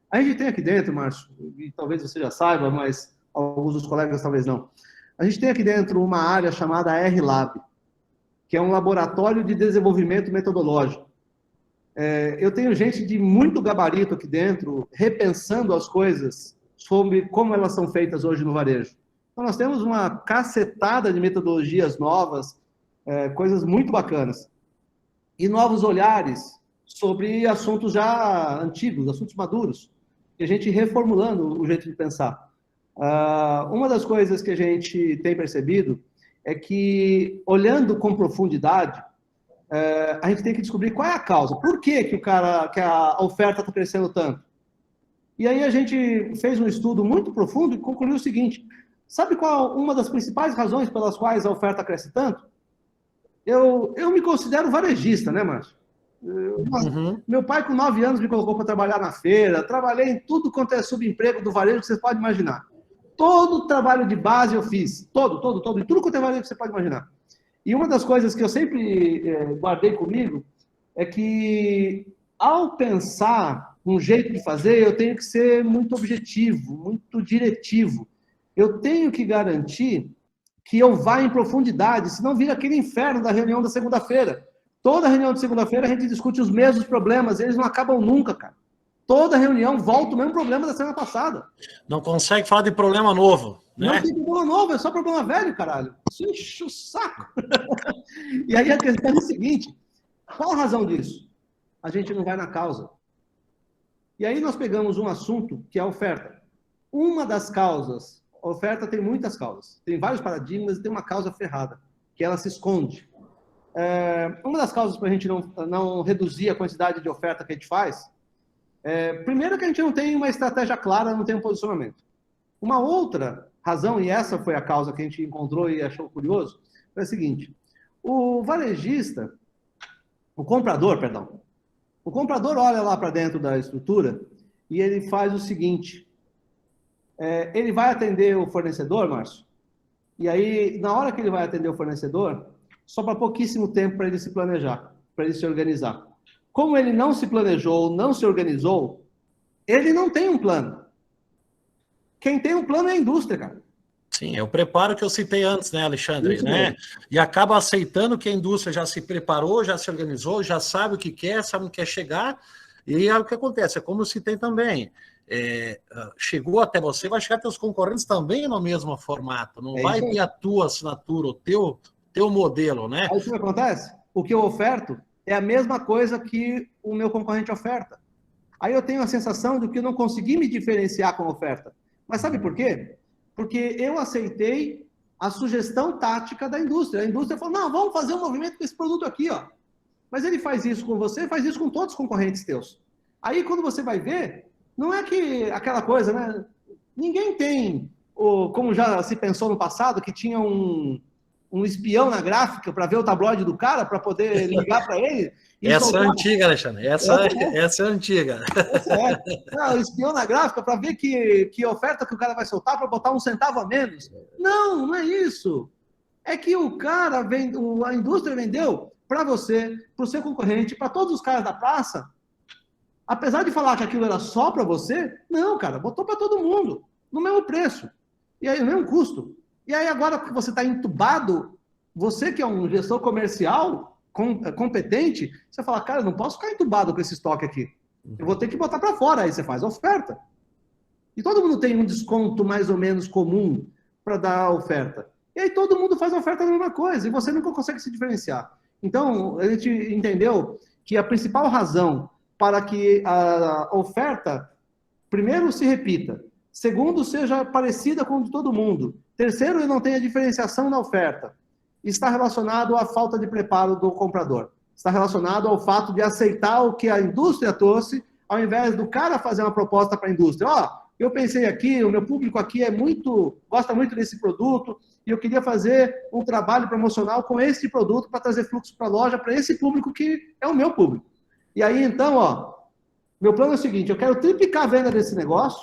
A gente tem aqui dentro, Márcio, e talvez você já saiba, mas alguns dos colegas talvez não. A gente tem aqui dentro uma área chamada R-Lab, que é um laboratório de desenvolvimento metodológico. Eu tenho gente de muito gabarito aqui dentro, repensando as coisas sobre como elas são feitas hoje no varejo. Então, nós temos uma cacetada de metodologias novas, coisas muito bacanas. E novos olhares sobre assuntos já antigos, assuntos maduros, e a gente reformulando o jeito de pensar. Uma das coisas que a gente tem percebido é que, olhando com profundidade, a gente tem que descobrir qual é a causa. Por que a oferta está crescendo tanto? E aí a gente fez um estudo muito profundo e concluiu o seguinte: sabe qual uma das principais razões pelas quais a oferta cresce tanto? Eu me considero varejista, né, Márcio? Meu pai, com 9 anos, me colocou para trabalhar na feira, trabalhei em tudo quanto é subemprego do varejo que você pode imaginar. Todo o trabalho de base eu fiz, todo, e tudo quanto é varejo que você pode imaginar. E uma das coisas que eu sempre guardei comigo é que, ao pensar um jeito de fazer, eu tenho que ser muito objetivo, muito diretivo. Eu tenho que garantir que eu vá em profundidade, senão vira aquele inferno da reunião da segunda-feira. Toda reunião de segunda-feira a gente discute os mesmos problemas, eles não acabam nunca, cara. Toda reunião volta o mesmo problema da semana passada. Não consegue falar de problema novo, né? Não tem problema novo, é só problema velho, caralho. Isso enche o saco. E aí a questão é o seguinte: qual a razão disso? A gente não vai na causa. E aí nós pegamos um assunto que é a oferta. Uma das causas, a oferta tem muitas causas, tem vários paradigmas e tem uma causa ferrada, que ela se esconde. Uma das causas para a gente não reduzir a quantidade de oferta que a gente faz, primeiro que a gente não tem uma estratégia clara, não tem um posicionamento. Uma outra razão, e essa foi a causa que a gente encontrou e achou curioso, foi a seguinte: o comprador olha lá para dentro da estrutura e ele faz o seguinte: ele vai atender o fornecedor, Márcio, e aí, na hora que ele vai atender o fornecedor, sobra pouquíssimo tempo para ele se planejar, para ele se organizar. Como ele não se planejou, não se organizou, ele não tem um plano. Quem tem um plano é a indústria, cara. Sim, é o preparo que eu citei antes, né, Alexandre? Né? E acaba aceitando que a indústria já se preparou, já se organizou, já sabe o que quer, sabe onde quer chegar, e é o que acontece, é como eu citei também. Chegou até você, vai chegar até os concorrentes também no mesmo formato, não vai ter a tua assinatura, o teu modelo, né? Aí o que acontece? O que eu oferto é a mesma coisa que o meu concorrente oferta. Aí eu tenho a sensação de que eu não consegui me diferenciar com a oferta. Mas sabe por quê? Porque eu aceitei a sugestão tática da indústria. A indústria falou: não, vamos fazer um movimento com esse produto aqui, ó. Mas ele faz isso com você, faz isso com todos os concorrentes teus. Aí quando você vai ver, não é que aquela coisa, né? Ninguém tem, como já se pensou no passado, que tinha um espião na gráfica para ver o tabloide do cara, para poder ligar para ele. Essa é antiga, Alexandre. Essa é antiga. O espião na gráfica para ver que oferta que o cara vai soltar para botar 1 centavo a menos. Não é isso. É que o cara, a indústria vendeu para você, para o seu concorrente, para todos os caras da praça. Apesar de falar que aquilo era só para você, não, cara, botou para todo mundo, no mesmo preço. E aí, no mesmo custo. E aí, agora que você está entubado, você que é um gestor comercial competente, você fala: cara, eu não posso ficar entubado com esse estoque aqui. Eu vou ter que botar para fora. Aí você faz a oferta. E todo mundo tem um desconto mais ou menos comum para dar a oferta. E aí todo mundo faz a oferta da mesma coisa. E você nunca consegue se diferenciar. Então, a gente entendeu que a principal razão para que a oferta, primeiro, se repita. Segundo, seja parecida com a de todo mundo. Terceiro, não tenha diferenciação na oferta. Está relacionado à falta de preparo do comprador. Está relacionado ao fato de aceitar o que a indústria trouxe, ao invés do cara fazer uma proposta para a indústria. eu pensei aqui, o meu público aqui gosta muito desse produto, e eu queria fazer um trabalho promocional com esse produto para trazer fluxo para a loja, para esse público que é o meu público. E aí, então, ó, meu plano é o seguinte, eu quero triplicar a venda desse negócio,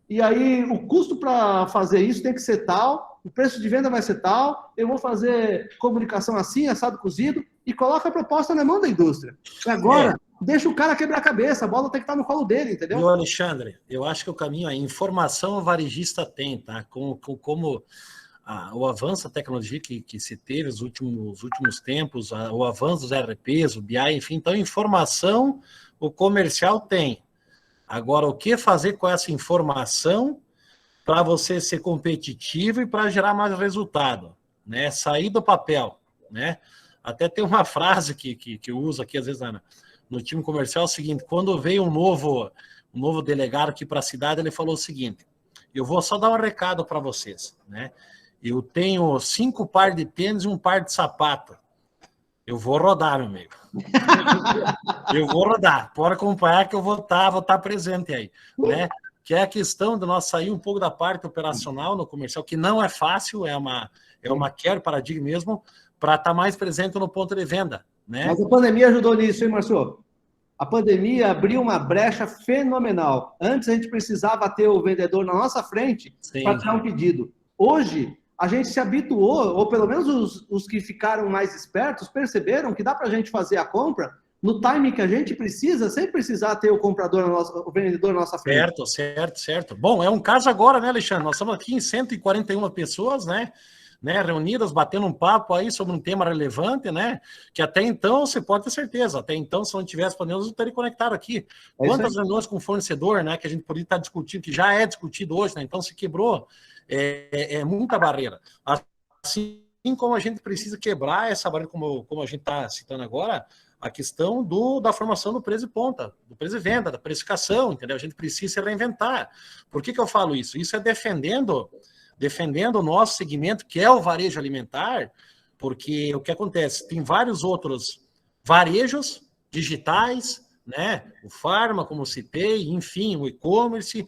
e aí o custo para fazer isso tem que ser tal, o preço de venda vai ser tal, eu vou fazer comunicação assim, assado cozido, e coloca a proposta na mão da indústria. E agora, deixa o cara quebrar a cabeça, a bola tem que estar no colo dele, entendeu? Viu, Alexandre, eu acho que o caminho é informação, o varejista tem, tá? Como o avanço da tecnologia que se teve nos últimos tempos, o avanço dos ERPs, o BI, enfim, então informação o comercial tem. Agora, o que fazer com essa informação para você ser competitivo e para gerar mais resultado, né? Sair do papel, né? Até tem uma frase que eu uso aqui, às vezes, no time comercial, é o seguinte, quando veio um novo delegado aqui para a cidade, ele falou o seguinte, eu vou só dar um recado para vocês, né? Eu tenho 5 pares de tênis e 1 par de sapato. Eu vou rodar, meu amigo. Eu vou rodar. Pode acompanhar que eu vou estar presente aí, né? Que é a questão de nós sair um pouco da parte operacional no comercial, que não é fácil, é uma quebra de paradigma mesmo, para estar mais presente no ponto de venda, né? Mas a pandemia ajudou nisso, hein, Marcio? A pandemia abriu uma brecha fenomenal. Antes a gente precisava ter o vendedor na nossa frente para tirar um pedido. Hoje, a gente se habituou, ou pelo menos os que ficaram mais espertos perceberam que dá para a gente fazer a compra no time que a gente precisa, sem precisar ter o vendedor na nossa frente. Certo. Bom, é um caso agora, né, Alexandre? Nós estamos aqui em 141 pessoas, né, reunidas, batendo um papo aí sobre um tema relevante, né? Que até então, você pode ter certeza, até então, se não tivesse pandemia, eu estaria conectado aqui. Quantas reuniões com fornecedor, né? Que a gente poderia estar discutindo, que já é discutido hoje, né? Então, se quebrou, muita barreira. Assim como a gente precisa quebrar essa barreira, como a gente está citando agora, a questão da formação do preço de ponta, do preço de venda, da precificação, entendeu? A gente precisa se reinventar. Por que eu falo isso? Isso é defendendo o nosso segmento, que é o varejo alimentar, porque o que acontece? Tem vários outros varejos digitais, né? O Farma, como eu citei, enfim, o e-commerce,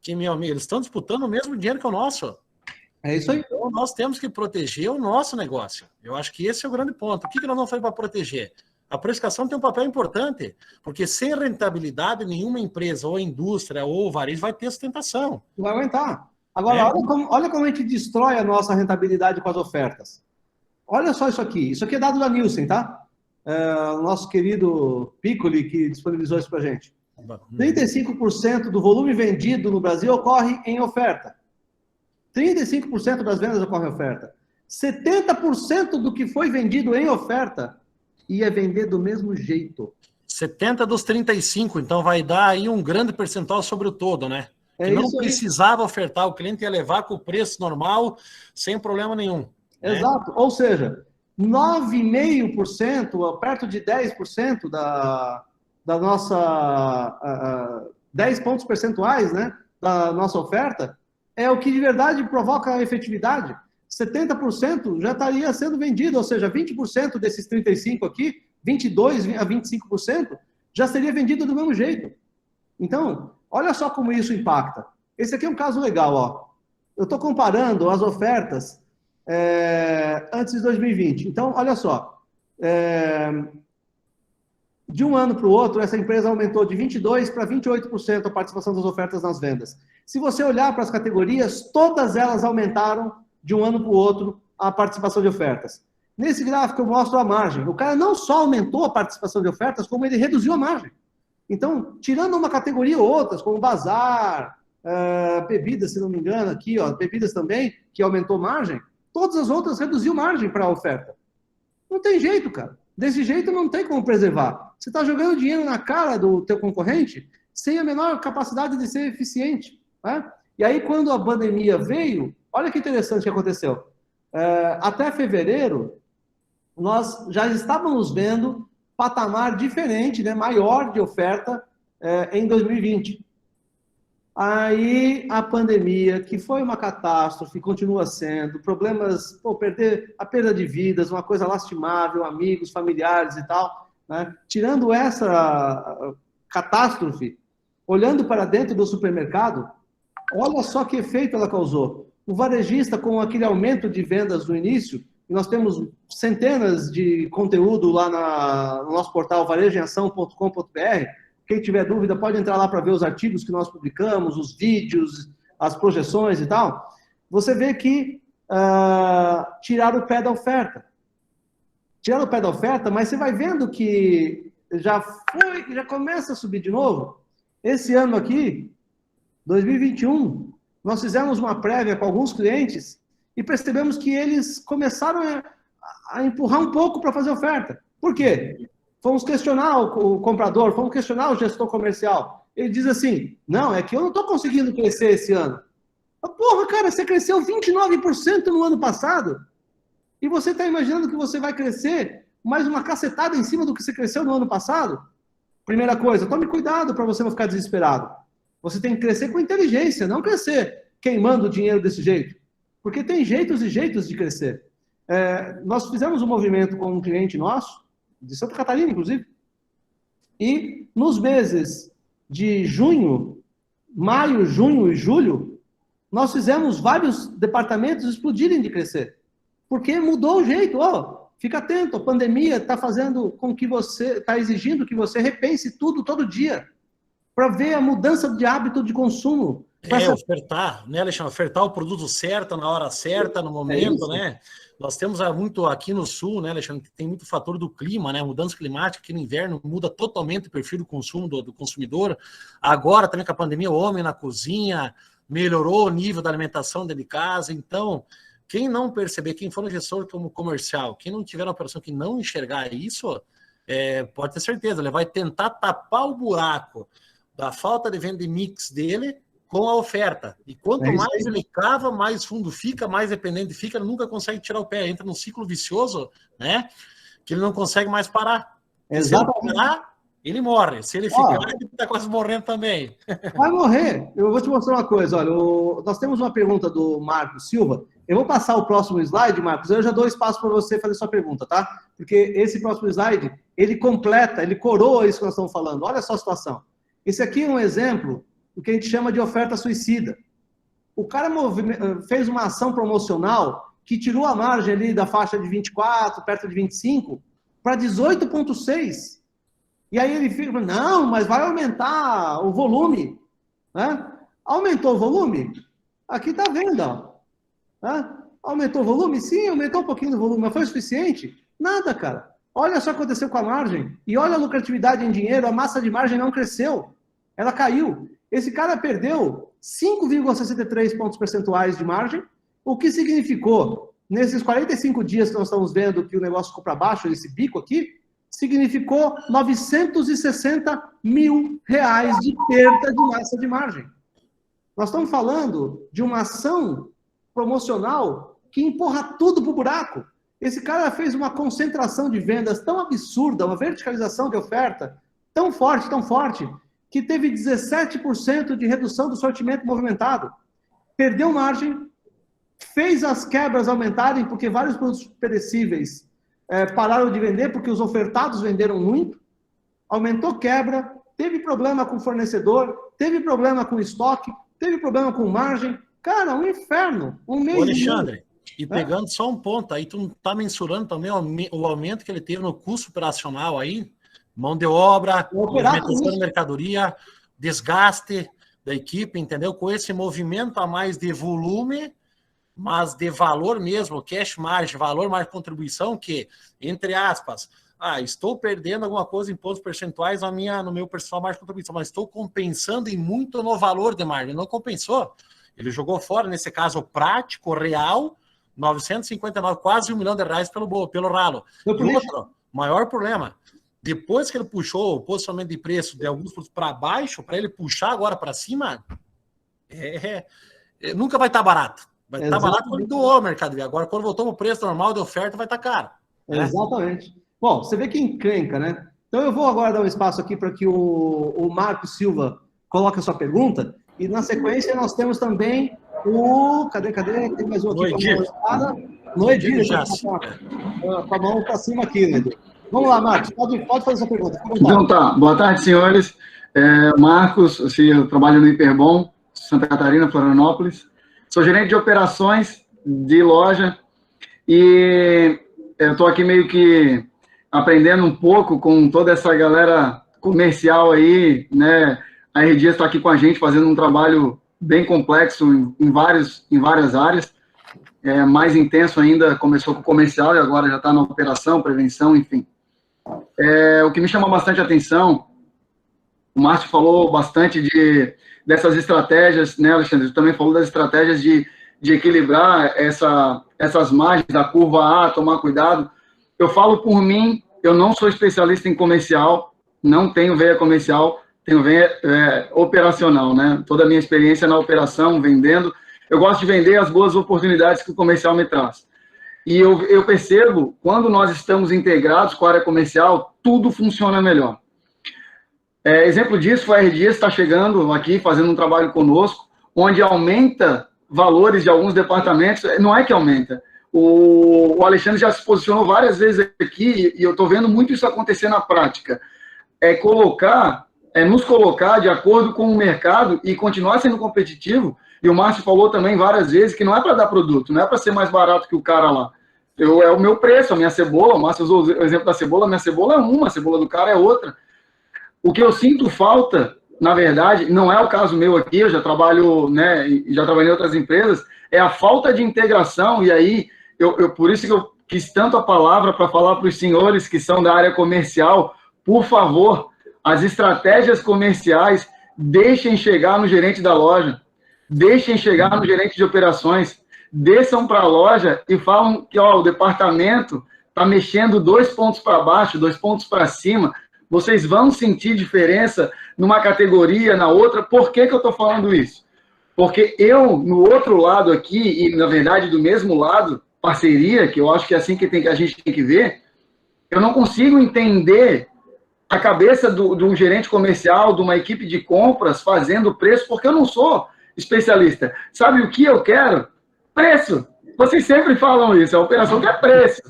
que, meu amigo, eles estão disputando o mesmo dinheiro que o nosso. É isso aí. Então, nós temos que proteger o nosso negócio. Eu acho que esse é o grande ponto. O que nós não fazemos para proteger? A precificação tem um papel importante, porque sem rentabilidade, nenhuma empresa, ou indústria, ou varejo vai ter sustentação. Não vai aguentar. Agora, olha como a gente destrói a nossa rentabilidade com as ofertas. Olha só isso aqui. Isso aqui é dado da Nielsen, tá? O nosso querido Piccoli, que disponibilizou isso para a gente. 35% do volume vendido no Brasil ocorre em oferta. 35% das vendas ocorrem em oferta. 70% do que foi vendido em oferta ia vender do mesmo jeito. 70 dos 35, então vai dar aí um grande percentual sobre o todo, né? Que não precisava ofertar, o cliente ia levar com o preço normal, sem problema nenhum. Exato. Né? Ou seja, 9,5%, perto de 10% da nossa... 10 pontos percentuais, né, da nossa oferta, é o que de verdade provoca a efetividade. 70% já estaria sendo vendido, ou seja, 20% desses 35% aqui, 22% a 25%, já seria vendido do mesmo jeito. Então, olha só como isso impacta. Esse aqui é um caso legal, ó. Eu estou comparando as ofertas antes de 2020. Então, olha só. De um ano para o outro, essa empresa aumentou de 22% para 28% a participação das ofertas nas vendas. Se você olhar para as categorias, todas elas aumentaram de um ano para o outro a participação de ofertas. Nesse gráfico eu mostro a margem. O cara não só aumentou a participação de ofertas, como ele reduziu a margem. Então, tirando uma categoria ou outras, como bazar, bebidas, se não me engano, aqui, ó, bebidas também, que aumentou margem, todas as outras reduziu margem para a oferta. Não tem jeito, cara. Desse jeito não tem como preservar. Você está jogando dinheiro na cara do teu concorrente sem a menor capacidade de ser eficiente. Né? E aí, quando a pandemia veio, olha que interessante que aconteceu. Até fevereiro, nós já estávamos vendo patamar diferente, né, maior de oferta em 2020. Aí a pandemia, que foi uma catástrofe, continua sendo, problemas, a perda de vidas, uma coisa lastimável, amigos, familiares e tal, né? Tirando essa catástrofe, olhando para dentro do supermercado, olha só que efeito ela causou. O varejista, com aquele aumento de vendas no início, nós temos centenas de conteúdo lá no nosso portal varejoemação.com.br. Quem tiver dúvida pode entrar lá para ver os artigos que nós publicamos, os vídeos, as projeções e tal. Você vê que tiraram o pé da oferta. Tiraram o pé da oferta, mas você vai vendo que já começa a subir de novo. Esse ano aqui, 2021, nós fizemos uma prévia com alguns clientes e percebemos que eles começaram a empurrar um pouco para fazer oferta. Por quê? Fomos questionar o comprador, fomos questionar o gestor comercial. Ele diz assim, não, é que eu não estou conseguindo crescer esse ano. Porra, cara, você cresceu 29% no ano passado e você está imaginando que você vai crescer mais uma cacetada em cima do que você cresceu no ano passado? Primeira coisa, tome cuidado para você não ficar desesperado. Você tem que crescer com inteligência, não crescer queimando dinheiro desse jeito. Porque tem jeitos e jeitos de crescer. Nós fizemos um movimento com um cliente nosso, de Santa Catarina, inclusive, e nos meses de maio, junho e julho, nós fizemos vários departamentos explodirem de crescer. Porque mudou o jeito. Fica atento, a pandemia está fazendo com que está exigindo que você repense tudo todo dia, para ver a mudança de hábito de consumo. Ofertar, né, Alexandre? Ofertar o produto certo, na hora certa, no momento, né? Nós temos muito aqui no Sul, né, Alexandre, tem muito fator do clima, né? Mudança climática, que no inverno muda totalmente o perfil do consumo do consumidor. Agora, também com a pandemia, o homem na cozinha, melhorou o nível da alimentação dentro de casa. Então, quem não perceber, quem for no gestor como comercial, quem não tiver uma operação que não enxergar isso, pode ter certeza, ele vai tentar tapar o buraco da falta de venda de mix dele com a oferta. E quanto mais ele cava, mais fundo fica, mais dependente fica, ele nunca consegue tirar o pé, entra num ciclo vicioso, né? Que ele não consegue mais parar. Exatamente. Se ele parar, ele morre. Se ele ficar, ele está quase morrendo também. Vai morrer. Eu vou te mostrar uma coisa. Olha, nós temos uma pergunta do Marcos Silva. Eu vou passar o próximo slide, Marcos. Eu já dou espaço para você fazer sua pergunta, tá? Porque esse próximo slide, ele completa, ele coroa isso que nós estamos falando. Olha só a situação. Esse aqui é um exemplo do que a gente chama de oferta suicida. O cara fez uma ação promocional que tirou a margem ali da faixa de 24, perto de 25, para 18,6. E aí ele fica, não, mas vai aumentar o volume. Né? Aumentou o volume? Aqui está a venda. Né? Aumentou o volume? Sim, aumentou um pouquinho o volume, mas foi suficiente? Nada, cara. Olha só o que aconteceu com a margem. E olha a lucratividade em dinheiro, a massa de margem não cresceu. Ela caiu. Esse cara perdeu 5,63 pontos percentuais de margem, o que significou, nesses 45 dias que nós estamos vendo que o negócio ficou para baixo, esse bico aqui, significou 960 mil reais de perda de massa de margem. Nós estamos falando de uma ação promocional que empurra tudo para o buraco. Esse cara fez uma concentração de vendas tão absurda, uma verticalização de oferta tão forte, que teve 17% de redução do sortimento movimentado. Perdeu margem, fez as quebras aumentarem, porque vários produtos perecíveis pararam de vender, porque os ofertados venderam muito, aumentou quebra, teve problema com fornecedor, teve problema com estoque, teve problema com margem. Cara, um inferno. Um mês. Alexandre, e pegando só um ponto, aí tu não está mensurando também o aumento que ele teve no custo operacional aí, mão de obra, movimentação de mercadoria, desgaste da equipe, entendeu? Com esse movimento a mais de volume, mas de valor mesmo, cash margin, valor mais contribuição, que, entre aspas, estou perdendo alguma coisa em pontos percentuais no meu percentual mais contribuição, mas estou compensando em muito no valor de margem. Não compensou. Ele jogou fora, nesse caso, prático, real, 959, quase R$1 milhão pelo ralo. E outro, maior problema, depois que ele puxou o posicionamento de preço de alguns produtos para baixo, para ele puxar agora para cima, nunca vai estar barato. Vai estar barato quando doou o mercado. Agora, quando voltou o preço normal de oferta, vai estar caro. Né? Exatamente. Bom, você vê que encrenca, né? Então eu vou agora dar um espaço aqui para que o Marcos Silva coloque a sua pergunta. E na sequência nós temos também o... Cadê? Tem mais um aqui. Noedir, com a mão para cima aqui, né? Vamos lá, Marcos, pode fazer sua pergunta. Então tá, boa tarde, senhores. Marcos, eu trabalho no Hiperbom, Santa Catarina, Florianópolis. Sou gerente de operações de loja e eu estou aqui meio que aprendendo um pouco com toda essa galera comercial aí, né? A R Dias está aqui com a gente fazendo um trabalho bem complexo em várias áreas. Mais intenso ainda, começou com o comercial e agora já está na operação, prevenção, enfim. O que me chama bastante atenção, o Márcio falou bastante dessas estratégias, né, Alexandre? Você também falou das estratégias de equilibrar essas margens da curva A, tomar cuidado. Eu falo por mim, eu não sou especialista em comercial, não tenho veia comercial, tenho veia operacional, né? Toda a minha experiência na operação, vendendo. Eu gosto de vender as boas oportunidades que o comercial me traz. E eu percebo, quando nós estamos integrados com a área comercial, tudo funciona melhor. Exemplo disso, a R Dias está chegando aqui, fazendo um trabalho conosco, onde aumenta valores de alguns departamentos. Não é que aumenta. O Alexandre já se posicionou várias vezes aqui, e eu estou vendo muito isso acontecer na prática. Nos colocar de acordo com o mercado e continuar sendo competitivo. E o Márcio falou também várias vezes que não é para dar produto, não é para ser mais barato que o cara lá. É o meu preço, a minha cebola. O Márcio usou o exemplo da cebola, a minha cebola é uma, a cebola do cara é outra. O que eu sinto falta, na verdade, não é o caso meu aqui, eu já trabalho, né, já trabalhei em outras empresas, é a falta de integração. E aí, por isso que eu quis tanto a palavra para falar para os senhores que são da área comercial, por favor, as estratégias comerciais deixem chegar no gerente da loja. Deixem chegar no gerente de operações, desçam para a loja e falam que o departamento está mexendo 2 pontos para baixo, 2 pontos para cima. Vocês vão sentir diferença numa categoria, na outra. Por que eu estou falando isso? Porque eu, no outro lado aqui, e na verdade do mesmo lado, parceria, que eu acho que é assim que a gente tem que ver, eu não consigo entender a cabeça do gerente comercial, de uma equipe de compras, fazendo preço, porque eu não sou especialista. Sabe o que eu quero? Preço. Vocês sempre falam isso, a operação quer preço.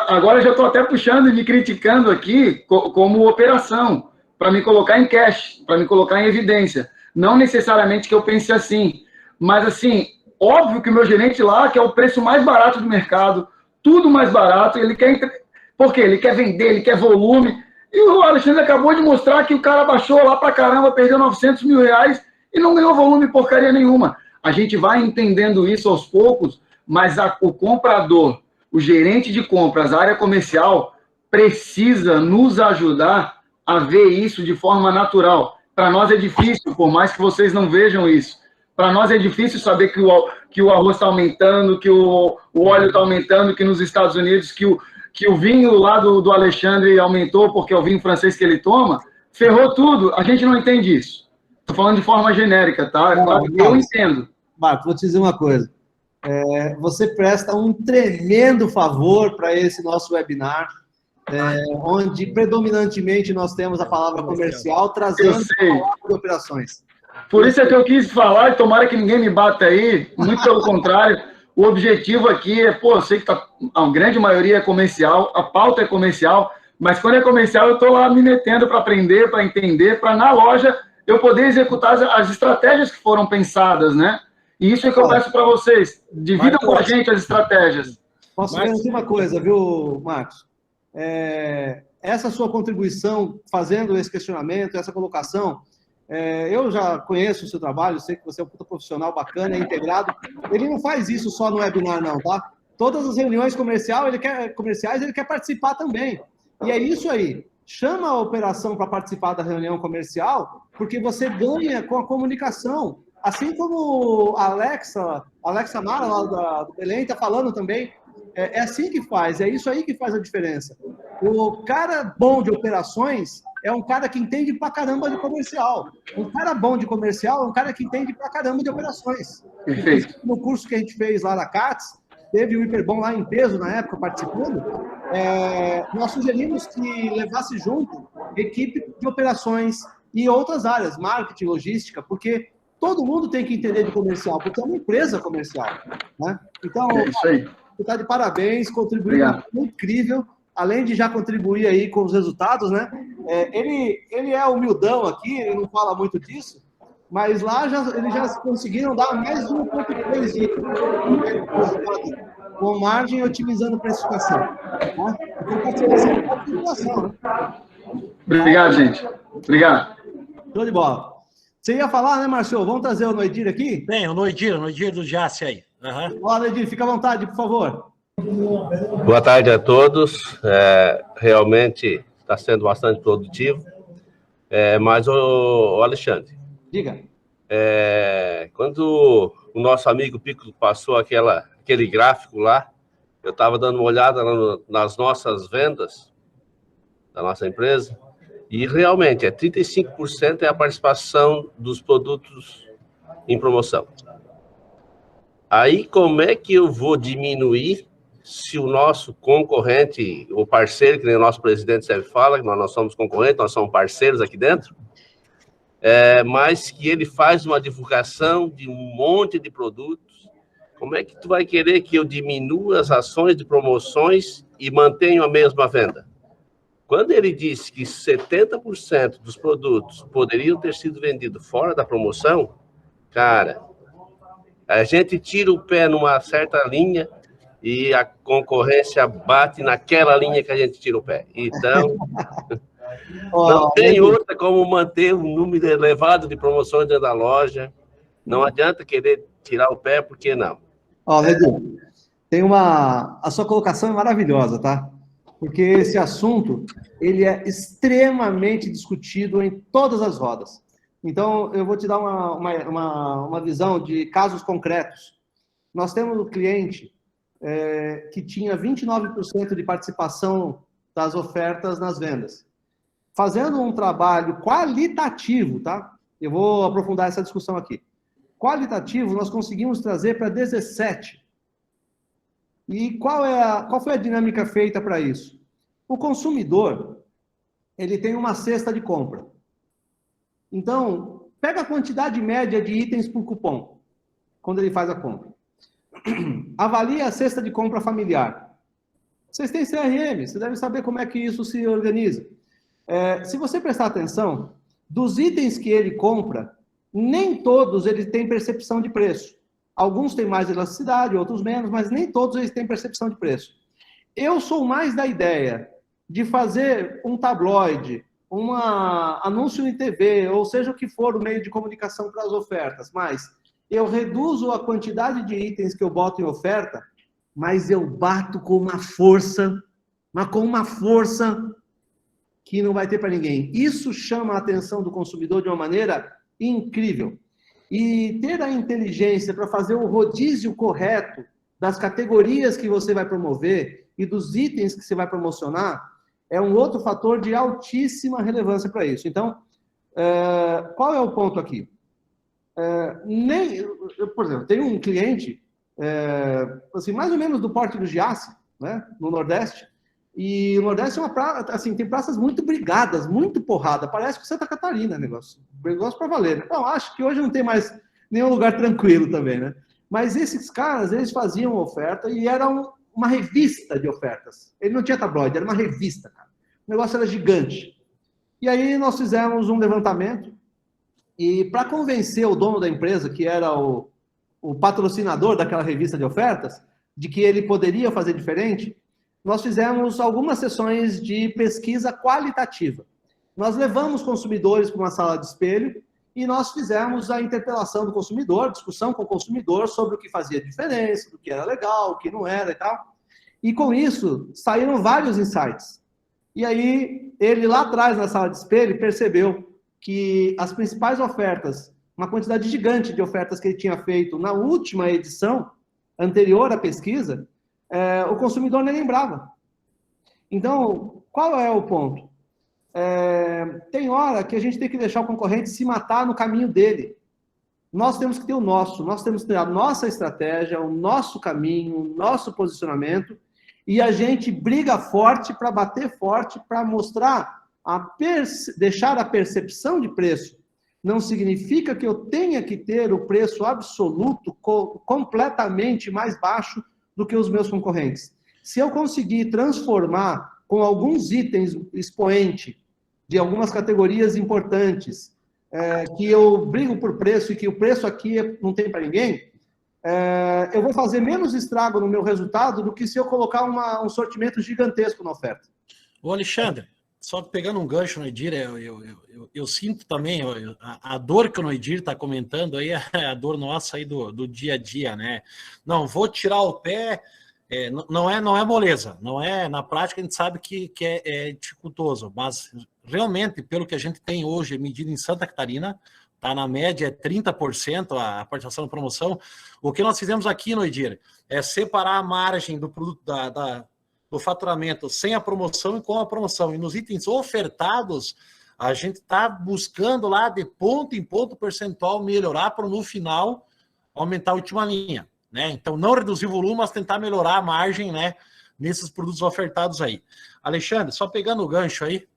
Agora já estou até puxando e me criticando aqui como operação, para me colocar em cash, para me colocar em evidência. Não necessariamente que eu pense assim, mas assim, óbvio que o meu gerente lá quer o preço mais barato do mercado, tudo mais barato, ele quer... Por quê? Ele quer vender, ele quer volume. E o Alexandre acabou de mostrar que o cara baixou lá para caramba, perdeu 900 mil reais, e não ganhou volume porcaria nenhuma. A gente vai entendendo isso aos poucos, mas o comprador, o gerente de compras, a área comercial, precisa nos ajudar a ver isso de forma natural. Para nós é difícil, por mais que vocês não vejam isso. Para nós é difícil saber que o arroz está aumentando, que o óleo está aumentando, que nos Estados Unidos, que o vinho lá do Alexandre aumentou porque é o vinho francês que ele toma, ferrou tudo. A gente não entende isso. Estou falando de forma genérica, tá? Eu entendo. Marco, vou te dizer uma coisa. Você presta um tremendo favor para esse nosso webinar, onde predominantemente nós temos a palavra comercial trazendo a palavra de operações. Por isso é que eu quis falar, e tomara que ninguém me bata aí, muito pelo contrário. O objetivo aqui eu sei que a grande maioria é comercial, a pauta é comercial, mas quando é comercial eu estou lá me metendo para aprender, para entender, para na loja eu poder executar as estratégias que foram pensadas, né? E isso é que eu peço para vocês. Dividam com a gente as estratégias. Posso garantir uma coisa, viu, Marcos? Essa sua contribuição, fazendo esse questionamento, essa colocação, eu já conheço o seu trabalho, sei que você é um puta profissional bacana, é integrado. Ele não faz isso só no webinar, não, tá? Todas as reuniões comerciais, ele quer participar também. E é isso aí. Chama a operação para participar da reunião comercial, porque você ganha com a comunicação. Assim como a Alexa Mara, lá do Belém, está falando também, é assim que faz, é isso aí que faz a diferença. O cara bom de operações é um cara que entende pra caramba de comercial. Um cara bom de comercial é um cara que entende pra caramba de operações. Perfeito. No curso que a gente fez lá na CATS, teve o Hiperbom lá em peso, na época, participando, nós sugerimos que levasse junto equipe de operações e outras áreas, marketing, logística, porque todo mundo tem que entender de comercial, porque é uma empresa comercial, né? Então, isso aí. Você está de parabéns, contribuiu incrível, além de já contribuir aí com os resultados, né? Ele é humildão aqui, ele não fala muito disso, mas lá eles já conseguiram dar mais de 1,3 itens com margem e otimizando precificação. Tá? Então, participação é uma população, né? Obrigado, gente. Obrigado. Show de bola. Você ia falar, né, Marcelo? Vamos trazer o Noidir aqui? Tem, o Noidir do Jace aí. Olá, Noidir, fica à vontade, por favor. Boa tarde a todos. Realmente está sendo bastante produtivo. Mas, o Alexandre, Diga. Quando o nosso amigo Pico passou aquele gráfico lá, eu estava dando uma olhada nas nossas vendas da nossa empresa, e realmente 35% é a participação dos produtos em promoção. Aí, como é que eu vou diminuir se o nosso concorrente, o parceiro, que nem o nosso presidente sempre fala, que nós somos concorrentes, nós somos parceiros aqui dentro, mas que ele faz uma divulgação de um monte de produtos, como é que tu vai querer que eu diminua as ações de promoções e mantenha a mesma venda? Quando ele disse que 70% dos produtos poderiam ter sido vendidos fora da promoção, cara, a gente tira o pé numa certa linha e a concorrência bate naquela linha que a gente tira o pé. Então, não tem outra como manter um número elevado de promoções dentro da loja. Não adianta querer tirar o pé, porque não. Edu, a sua colocação é maravilhosa, tá? Porque esse assunto, ele é extremamente discutido em todas as rodas. Então, eu vou te dar uma visão de casos concretos. Nós temos um cliente que tinha 29% de participação das ofertas nas vendas. Fazendo um trabalho qualitativo, tá? Eu vou aprofundar essa discussão aqui. Qualitativo, nós conseguimos trazer para 17%. E qual foi a dinâmica feita para isso? O consumidor, ele tem uma cesta de compra. Então, pega a quantidade média de itens por cupom, quando ele faz a compra. Avalia a cesta de compra familiar. Vocês têm CRM, você deve saber como é que isso se organiza. Se você prestar atenção, dos itens que ele compra, nem todos eles têm percepção de preço. Alguns têm mais elasticidade, outros menos, mas nem todos eles têm percepção de preço. Eu sou mais da ideia de fazer um tabloide, um anúncio em TV, ou seja o que for o meio de comunicação para as ofertas, mas eu reduzo a quantidade de itens que eu boto em oferta, mas eu bato com uma força, que não vai ter para ninguém. Isso chama a atenção do consumidor de uma maneira incrível. E ter a inteligência para fazer o rodízio correto das categorias que você vai promover e dos itens que você vai promocionar é um outro fator de altíssima relevância para isso. Então, qual é o ponto aqui? Por exemplo, tem um cliente, assim, mais ou menos do porte do Giasse, né, no Nordeste, e o Nordeste é uma praça, assim, tem praças muito brigadas, muito porrada, parece que Santa Catarina, negócio para valer. Né? Bom, acho que hoje não tem mais nenhum lugar tranquilo também, né? Mas esses caras, eles faziam oferta e era uma revista de ofertas. Ele não tinha tabloide, era uma revista, cara. O negócio era gigante. E aí nós fizemos um levantamento e para convencer o dono da empresa, que era o patrocinador daquela revista de ofertas, de que ele poderia fazer diferente, nós fizemos algumas sessões de pesquisa qualitativa. Nós levamos consumidores para uma sala de espelho e nós fizemos a interpelação do consumidor, discussão com o consumidor sobre o que fazia diferença, do que era legal, o que não era e tal. E com isso, saíram vários insights. E aí, ele lá atrás, na sala de espelho, percebeu que as principais ofertas, uma quantidade gigante de ofertas que ele tinha feito na última edição, anterior à pesquisa, o consumidor nem lembrava. Então, qual é o ponto? Tem hora que a gente tem que deixar o concorrente se matar no caminho dele. Nós temos que ter o nosso, nós temos que ter a nossa estratégia, o nosso caminho, o nosso posicionamento, e a gente briga forte para bater forte, para mostrar, deixar a percepção de preço. Não significa que eu tenha que ter o preço absoluto completamente mais baixo do que os meus concorrentes. Se eu conseguir transformar com alguns itens expoente de algumas categorias importantes, que eu brigo por preço e que o preço aqui não tem para ninguém, eu vou fazer menos estrago no meu resultado do que se eu colocar um sortimento gigantesco na oferta. Ô, Alexandre, só pegando um gancho no Edir, eu sinto também a dor que o Edir está comentando aí, é a dor nossa aí do dia a dia, né? Não, vou tirar o pé, não é moleza, não é, na prática a gente sabe que é dificultoso, mas realmente, pelo que a gente tem hoje, medido em Santa Catarina, tá na média 30% a participação na promoção. O que nós fizemos aqui no Edir é separar a margem do produto do faturamento sem a promoção e com a promoção. E nos itens ofertados, a gente está buscando lá de ponto em ponto percentual melhorar para no final aumentar a última linha, né? Então não reduzir o volume, mas tentar melhorar a margem, né, nesses produtos ofertados aí. Alexandre, só pegando o gancho aí,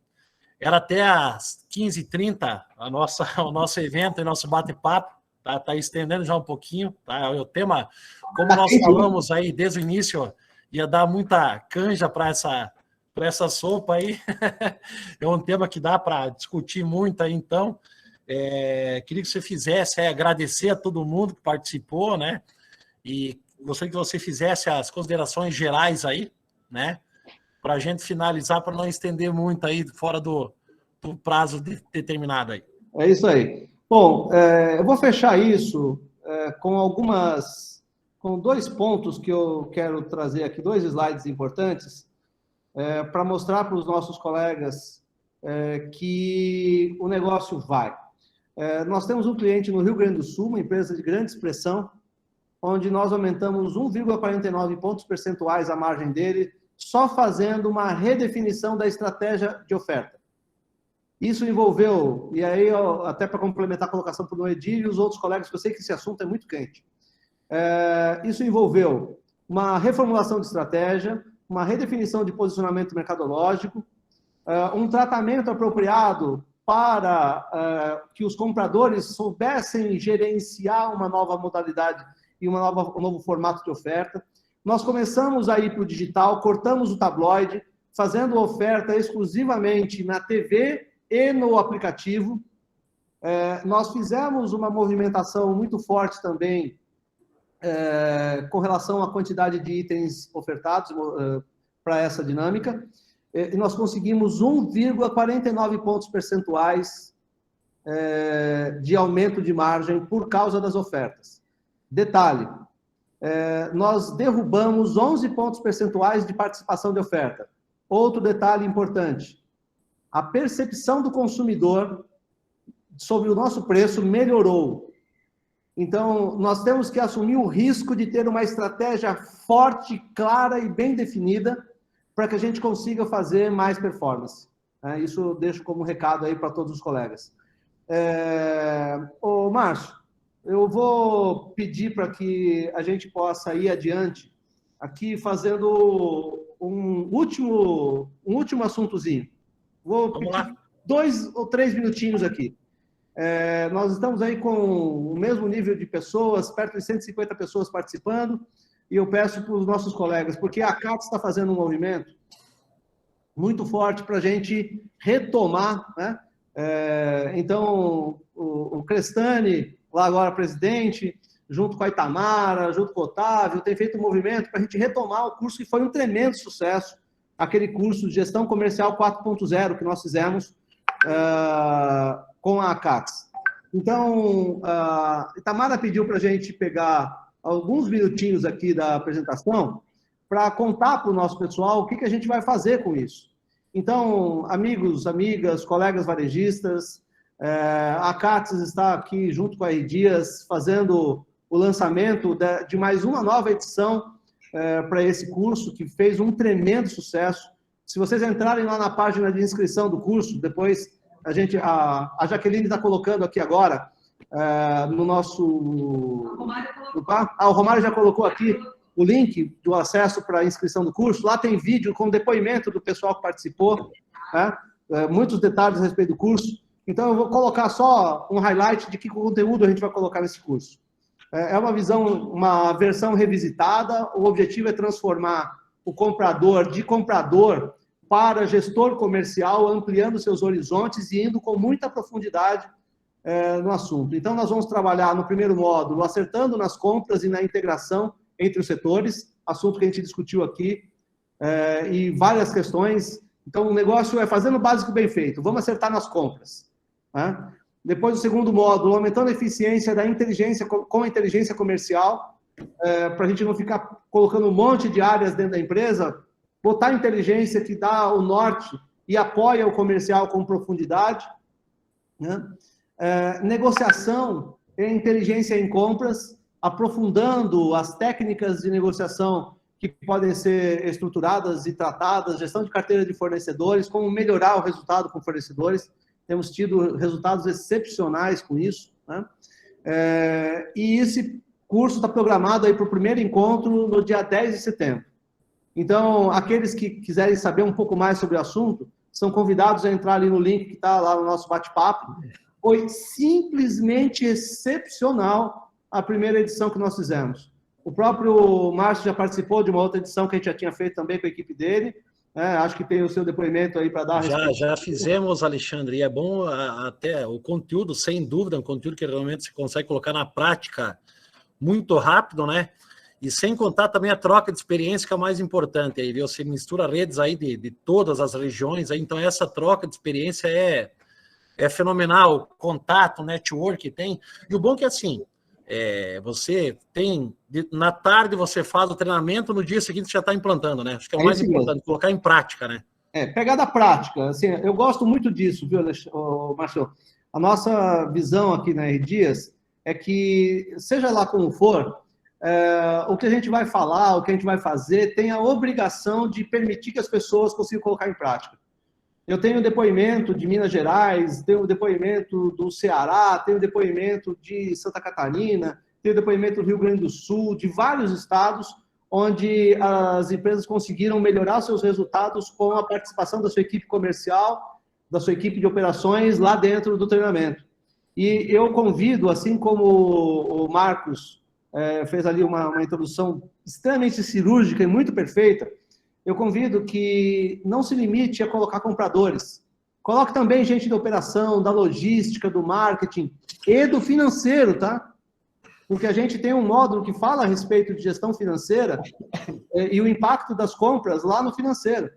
era até às 15h30 o nosso evento e nosso bate-papo, tá estendendo já um pouquinho, tá? O tema, como nós falamos aí desde o início, ia dar muita canja para essa sopa aí, é um tema que dá para discutir muito aí, então, queria que você fizesse, agradecer a todo mundo que participou, né, e gostaria que você fizesse as considerações gerais aí, né, para a gente finalizar, para não estender muito aí, fora do prazo determinado aí. É isso aí. Bom, eu vou fechar isso com 2 pontos que eu quero trazer aqui, 2 slides importantes, para mostrar para os nossos colegas que o negócio vai. Nós temos um cliente no Rio Grande do Sul, uma empresa de grande expressão, onde nós aumentamos 1,49 pontos percentuais a margem dele, só fazendo uma redefinição da estratégia de oferta. Isso envolveu, e aí até para complementar a colocação para o Edir e os outros colegas, que eu sei que esse assunto é muito quente. Isso envolveu uma reformulação de estratégia, uma redefinição de posicionamento mercadológico, um tratamento apropriado para que os compradores soubessem gerenciar uma nova modalidade e um novo formato de oferta. Nós começamos a ir para o digital, cortamos o tabloide, fazendo oferta exclusivamente na TV e no aplicativo. Nós fizemos uma movimentação muito forte também com relação à quantidade de itens ofertados para essa dinâmica. E nós conseguimos 1,49 pontos percentuais de aumento de margem por causa das ofertas. Detalhe, nós derrubamos 11 pontos percentuais de participação de oferta. Outro detalhe importante, a percepção do consumidor sobre o nosso preço melhorou. Então, nós temos que assumir o risco de ter uma estratégia forte, clara e bem definida para que a gente consiga fazer mais performance. Isso eu deixo como recado aí para todos os colegas. Ô, Márcio, eu vou pedir para que a gente possa ir adiante aqui fazendo um último assuntozinho. Vou pedir 2 ou 3 minutinhos aqui. Nós estamos aí com o mesmo nível de pessoas, perto de 150 pessoas participando, e eu peço para os nossos colegas, porque a CATS está fazendo um movimento muito forte para a gente retomar, né? Então, o Crestani, lá agora presidente, junto com a Itamara, junto com o Otávio, tem feito um movimento para a gente retomar o curso, que foi um tremendo sucesso, aquele curso de Gestão Comercial 4.0 que nós fizemos com a CATS. Então, a Itamara pediu para a gente pegar alguns minutinhos aqui da apresentação para contar para o nosso pessoal o que a gente vai fazer com isso. Então, amigos, amigas, colegas varejistas, a CATS está aqui junto com a R. Dias fazendo o lançamento de mais uma nova edição para esse curso, que fez um tremendo sucesso. Se vocês entrarem lá na página de inscrição do curso, depois a Jaqueline está colocando aqui agora, no nosso... O Romário já colocou aqui o link do acesso para a inscrição do curso. Lá tem vídeo com depoimento do pessoal que participou, né? Muitos detalhes a respeito do curso. Então, eu vou colocar só um highlight de que conteúdo a gente vai colocar nesse curso. É uma versão revisitada. O objetivo é transformar o comprador de comprador para gestor comercial, ampliando seus horizontes e indo com muita profundidade no assunto. Então, nós vamos trabalhar no primeiro módulo, acertando nas compras e na integração entre os setores, assunto que a gente discutiu aqui, e várias questões. Então, o negócio é fazendo o básico bem feito. Vamos acertar nas compras. Tá? Depois, o segundo módulo, aumentando a eficiência da inteligência com a inteligência comercial, para a gente não ficar colocando um monte de áreas dentro da empresa, botar a inteligência que dá o norte e apoia o comercial com profundidade. Né? Negociação e inteligência em compras, aprofundando as técnicas de negociação que podem ser estruturadas e tratadas, gestão de carteira de fornecedores, como melhorar o resultado com fornecedores. Temos tido resultados excepcionais com isso. Né? E esse curso está programado aí para o primeiro encontro no dia 10 de setembro. Então, aqueles que quiserem saber um pouco mais sobre o assunto, são convidados a entrar ali no link que está lá no nosso bate-papo. Foi simplesmente excepcional a primeira edição que nós fizemos. O próprio Márcio já participou de uma outra edição que a gente já tinha feito também com a equipe dele. Acho que tem o seu depoimento aí para dar. Já fizemos, Alexandre, e é bom até o conteúdo, sem dúvida, um conteúdo que realmente se consegue colocar na prática muito rápido, né? E sem contar também a troca de experiência, que é o mais importante. Aí você mistura redes aí de todas as regiões, aí, então essa troca de experiência é fenomenal, o contato, o network que tem. E o bom é que assim, você tem, na tarde você faz o treinamento, no dia seguinte você já está implantando, né? Acho que é o mais importante, colocar em prática, né? Pegada prática. Assim, eu gosto muito disso, viu, Marcelo? A nossa visão aqui na R Dias é que, seja lá como for, o que a gente vai falar, o que a gente vai fazer, tem a obrigação de permitir que as pessoas consigam colocar em prática. Eu tenho depoimento de Minas Gerais, tenho depoimento do Ceará, tenho depoimento de Santa Catarina, tenho depoimento do Rio Grande do Sul, de vários estados, onde as empresas conseguiram melhorar seus resultados com a participação da sua equipe comercial, da sua equipe de operações lá dentro do treinamento. E eu convido, assim como o Marcos fez ali uma introdução extremamente cirúrgica e muito perfeita, eu convido que não se limite a colocar compradores. Coloque também gente da operação, da logística, do marketing e do financeiro, tá? Porque a gente tem um módulo que fala a respeito de gestão financeira e o impacto das compras lá no financeiro.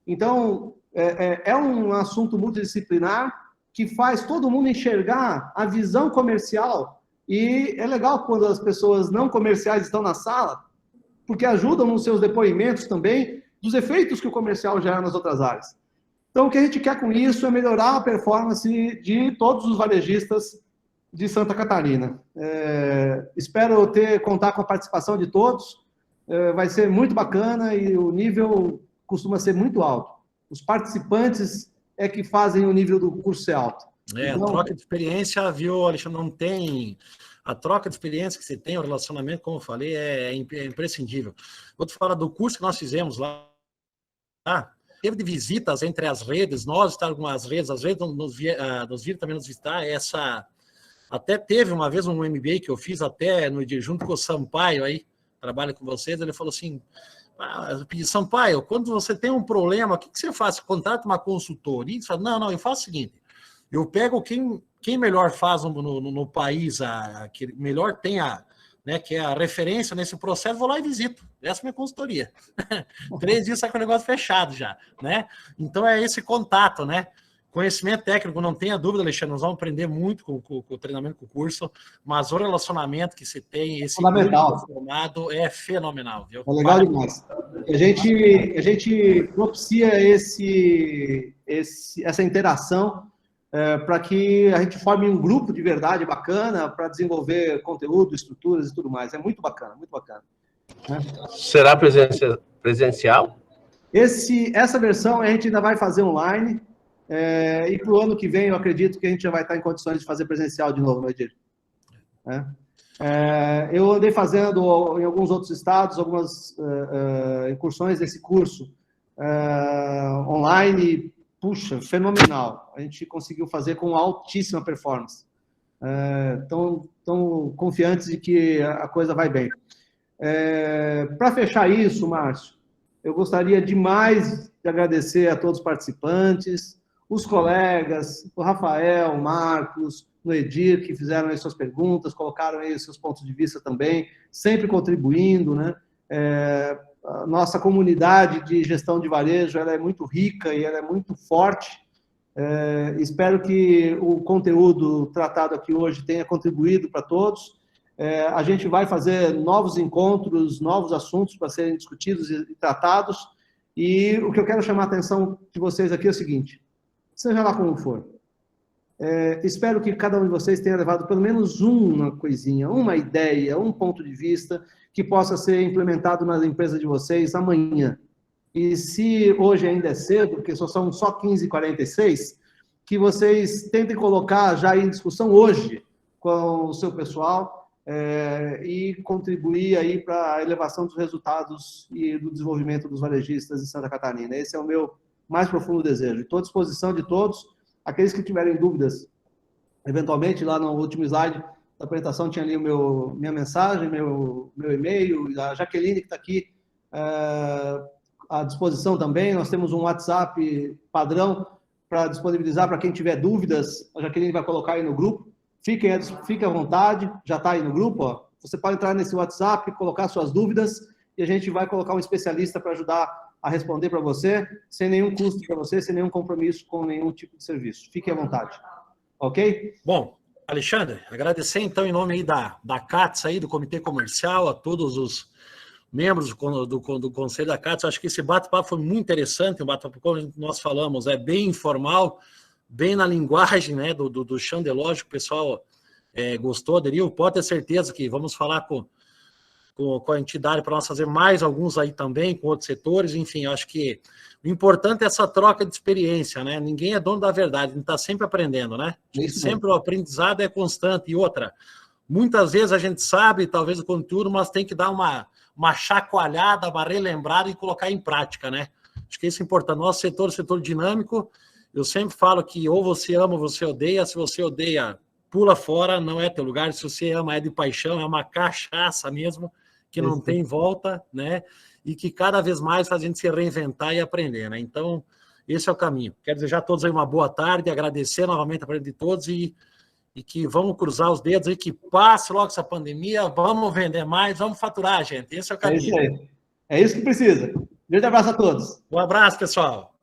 Então, é um assunto multidisciplinar que faz todo mundo enxergar a visão comercial. E é legal quando as pessoas não comerciais estão na sala, porque ajudam nos seus depoimentos também dos efeitos que o comercial gera nas outras áreas. Então, o que a gente quer com isso é melhorar a performance de todos os varejistas de Santa Catarina. Espero contar com a participação de todos. Vai ser muito bacana e o nível costuma ser muito alto. Os participantes é que fazem o nível do curso ser alto. Então, a troca de experiência, viu, Alexandre, não tem... A troca de experiência que você tem, o relacionamento, como eu falei, é imprescindível. Vou te falar do curso que nós fizemos lá. Teve de visitas entre as redes, nós estávamos com as redes, às vezes nos viram também nos visitar. Até teve uma vez um MBA que eu fiz até junto com o Sampaio aí, trabalho com vocês, ele falou assim, eu pedi, Sampaio, quando você tem um problema, o que você faz? Você contrata uma consultoria? Ele fala, não, eu faço o seguinte, eu pego quem melhor faz no país, que melhor tem que é a referência nesse processo, vou lá e visito. Essa é a minha consultoria. 3 dias sai com o negócio fechado já, né? Então é esse contato, né? Conhecimento técnico, não tenha dúvida, Alexandre, nós vamos aprender muito com o treinamento, com o curso, mas o relacionamento que se tem, esse fundamental formado é fenomenal, viu? É legal demais. A gente propicia essa interação para que a gente forme um grupo de verdade bacana para desenvolver conteúdo, estruturas e tudo mais. É muito bacana, muito bacana. Né? Será presencial? Essa versão a gente ainda vai fazer online, e para o ano que vem eu acredito que a gente já vai estar em condições de fazer presencial de novo, não é, Edir? Eu andei fazendo em alguns outros estados algumas incursões desse curso online. Puxa, fenomenal. A gente conseguiu fazer com altíssima performance. Tão confiantes de que a coisa vai bem. Para fechar isso, Márcio, eu gostaria demais de agradecer a todos os participantes, os colegas, o Rafael, o Marcos, no Edir, que fizeram aí suas perguntas, colocaram aí seus pontos de vista também, sempre contribuindo, né? A nossa comunidade de gestão de varejo, ela é muito rica e ela é muito forte. Espero que o conteúdo tratado aqui hoje tenha contribuído para todos. A gente vai fazer novos encontros, novos assuntos para serem discutidos e tratados. E o que eu quero chamar a atenção de vocês aqui é o seguinte, seja lá como for, espero que cada um de vocês tenha levado pelo menos uma coisinha, uma ideia, um ponto de vista que possa ser implementado nas empresas de vocês amanhã. E se hoje ainda é cedo, porque são só 15h46, que vocês tentem colocar já em discussão hoje com o seu pessoal e contribuir aí para a elevação dos resultados e do desenvolvimento dos varejistas em Santa Catarina. Esse é o meu mais profundo desejo. Estou à disposição de todos. Aqueles que tiverem dúvidas, eventualmente, lá no último slide da apresentação tinha ali minha mensagem, meu e-mail, a Jaqueline que está aqui à disposição também. Nós temos um WhatsApp padrão para disponibilizar para quem tiver dúvidas. A Jaqueline vai colocar aí no grupo. Fique à vontade, já está aí no grupo. Ó. Você pode entrar nesse WhatsApp, colocar suas dúvidas e a gente vai colocar um especialista para ajudar a responder para você, sem nenhum custo para você, sem nenhum compromisso com nenhum tipo de serviço. Fique à vontade. Ok? Bom, Alexandre, agradecer então em nome aí da CATS, aí, do Comitê Comercial, a todos os membros do Conselho da CATS. Acho que esse bate-papo foi muito interessante, um bate-papo, como nós falamos, bem informal, bem na linguagem, né, do chão de loja, que o pessoal gostou, aderiu. Pode ter certeza que vamos falar com a entidade para nós fazer mais alguns aí também, com outros setores. Enfim, acho que o importante é essa troca de experiência, né? Ninguém é dono da verdade, a gente está sempre aprendendo, né? Sempre o aprendizado é constante. E outra, muitas vezes a gente sabe, talvez, o conteúdo, mas tem que dar uma chacoalhada, uma relembrada e colocar em prática, né? Acho que isso é importante. Nosso setor dinâmico, eu sempre falo que ou você ama ou você odeia. Se você odeia, pula fora, não é teu lugar. Se você ama, é de paixão, é uma cachaça mesmo, que não tem volta, né? E que cada vez mais faz a gente se reinventar e aprender, né? Então, esse é o caminho. Quero desejar a todos aí uma boa tarde, agradecer novamente a presença de todos e que vamos cruzar os dedos aí, que passe logo essa pandemia, vamos vender mais, vamos faturar, gente. Esse é o caminho. É isso aí. É isso que precisa. Grande abraço a todos. Um abraço, pessoal.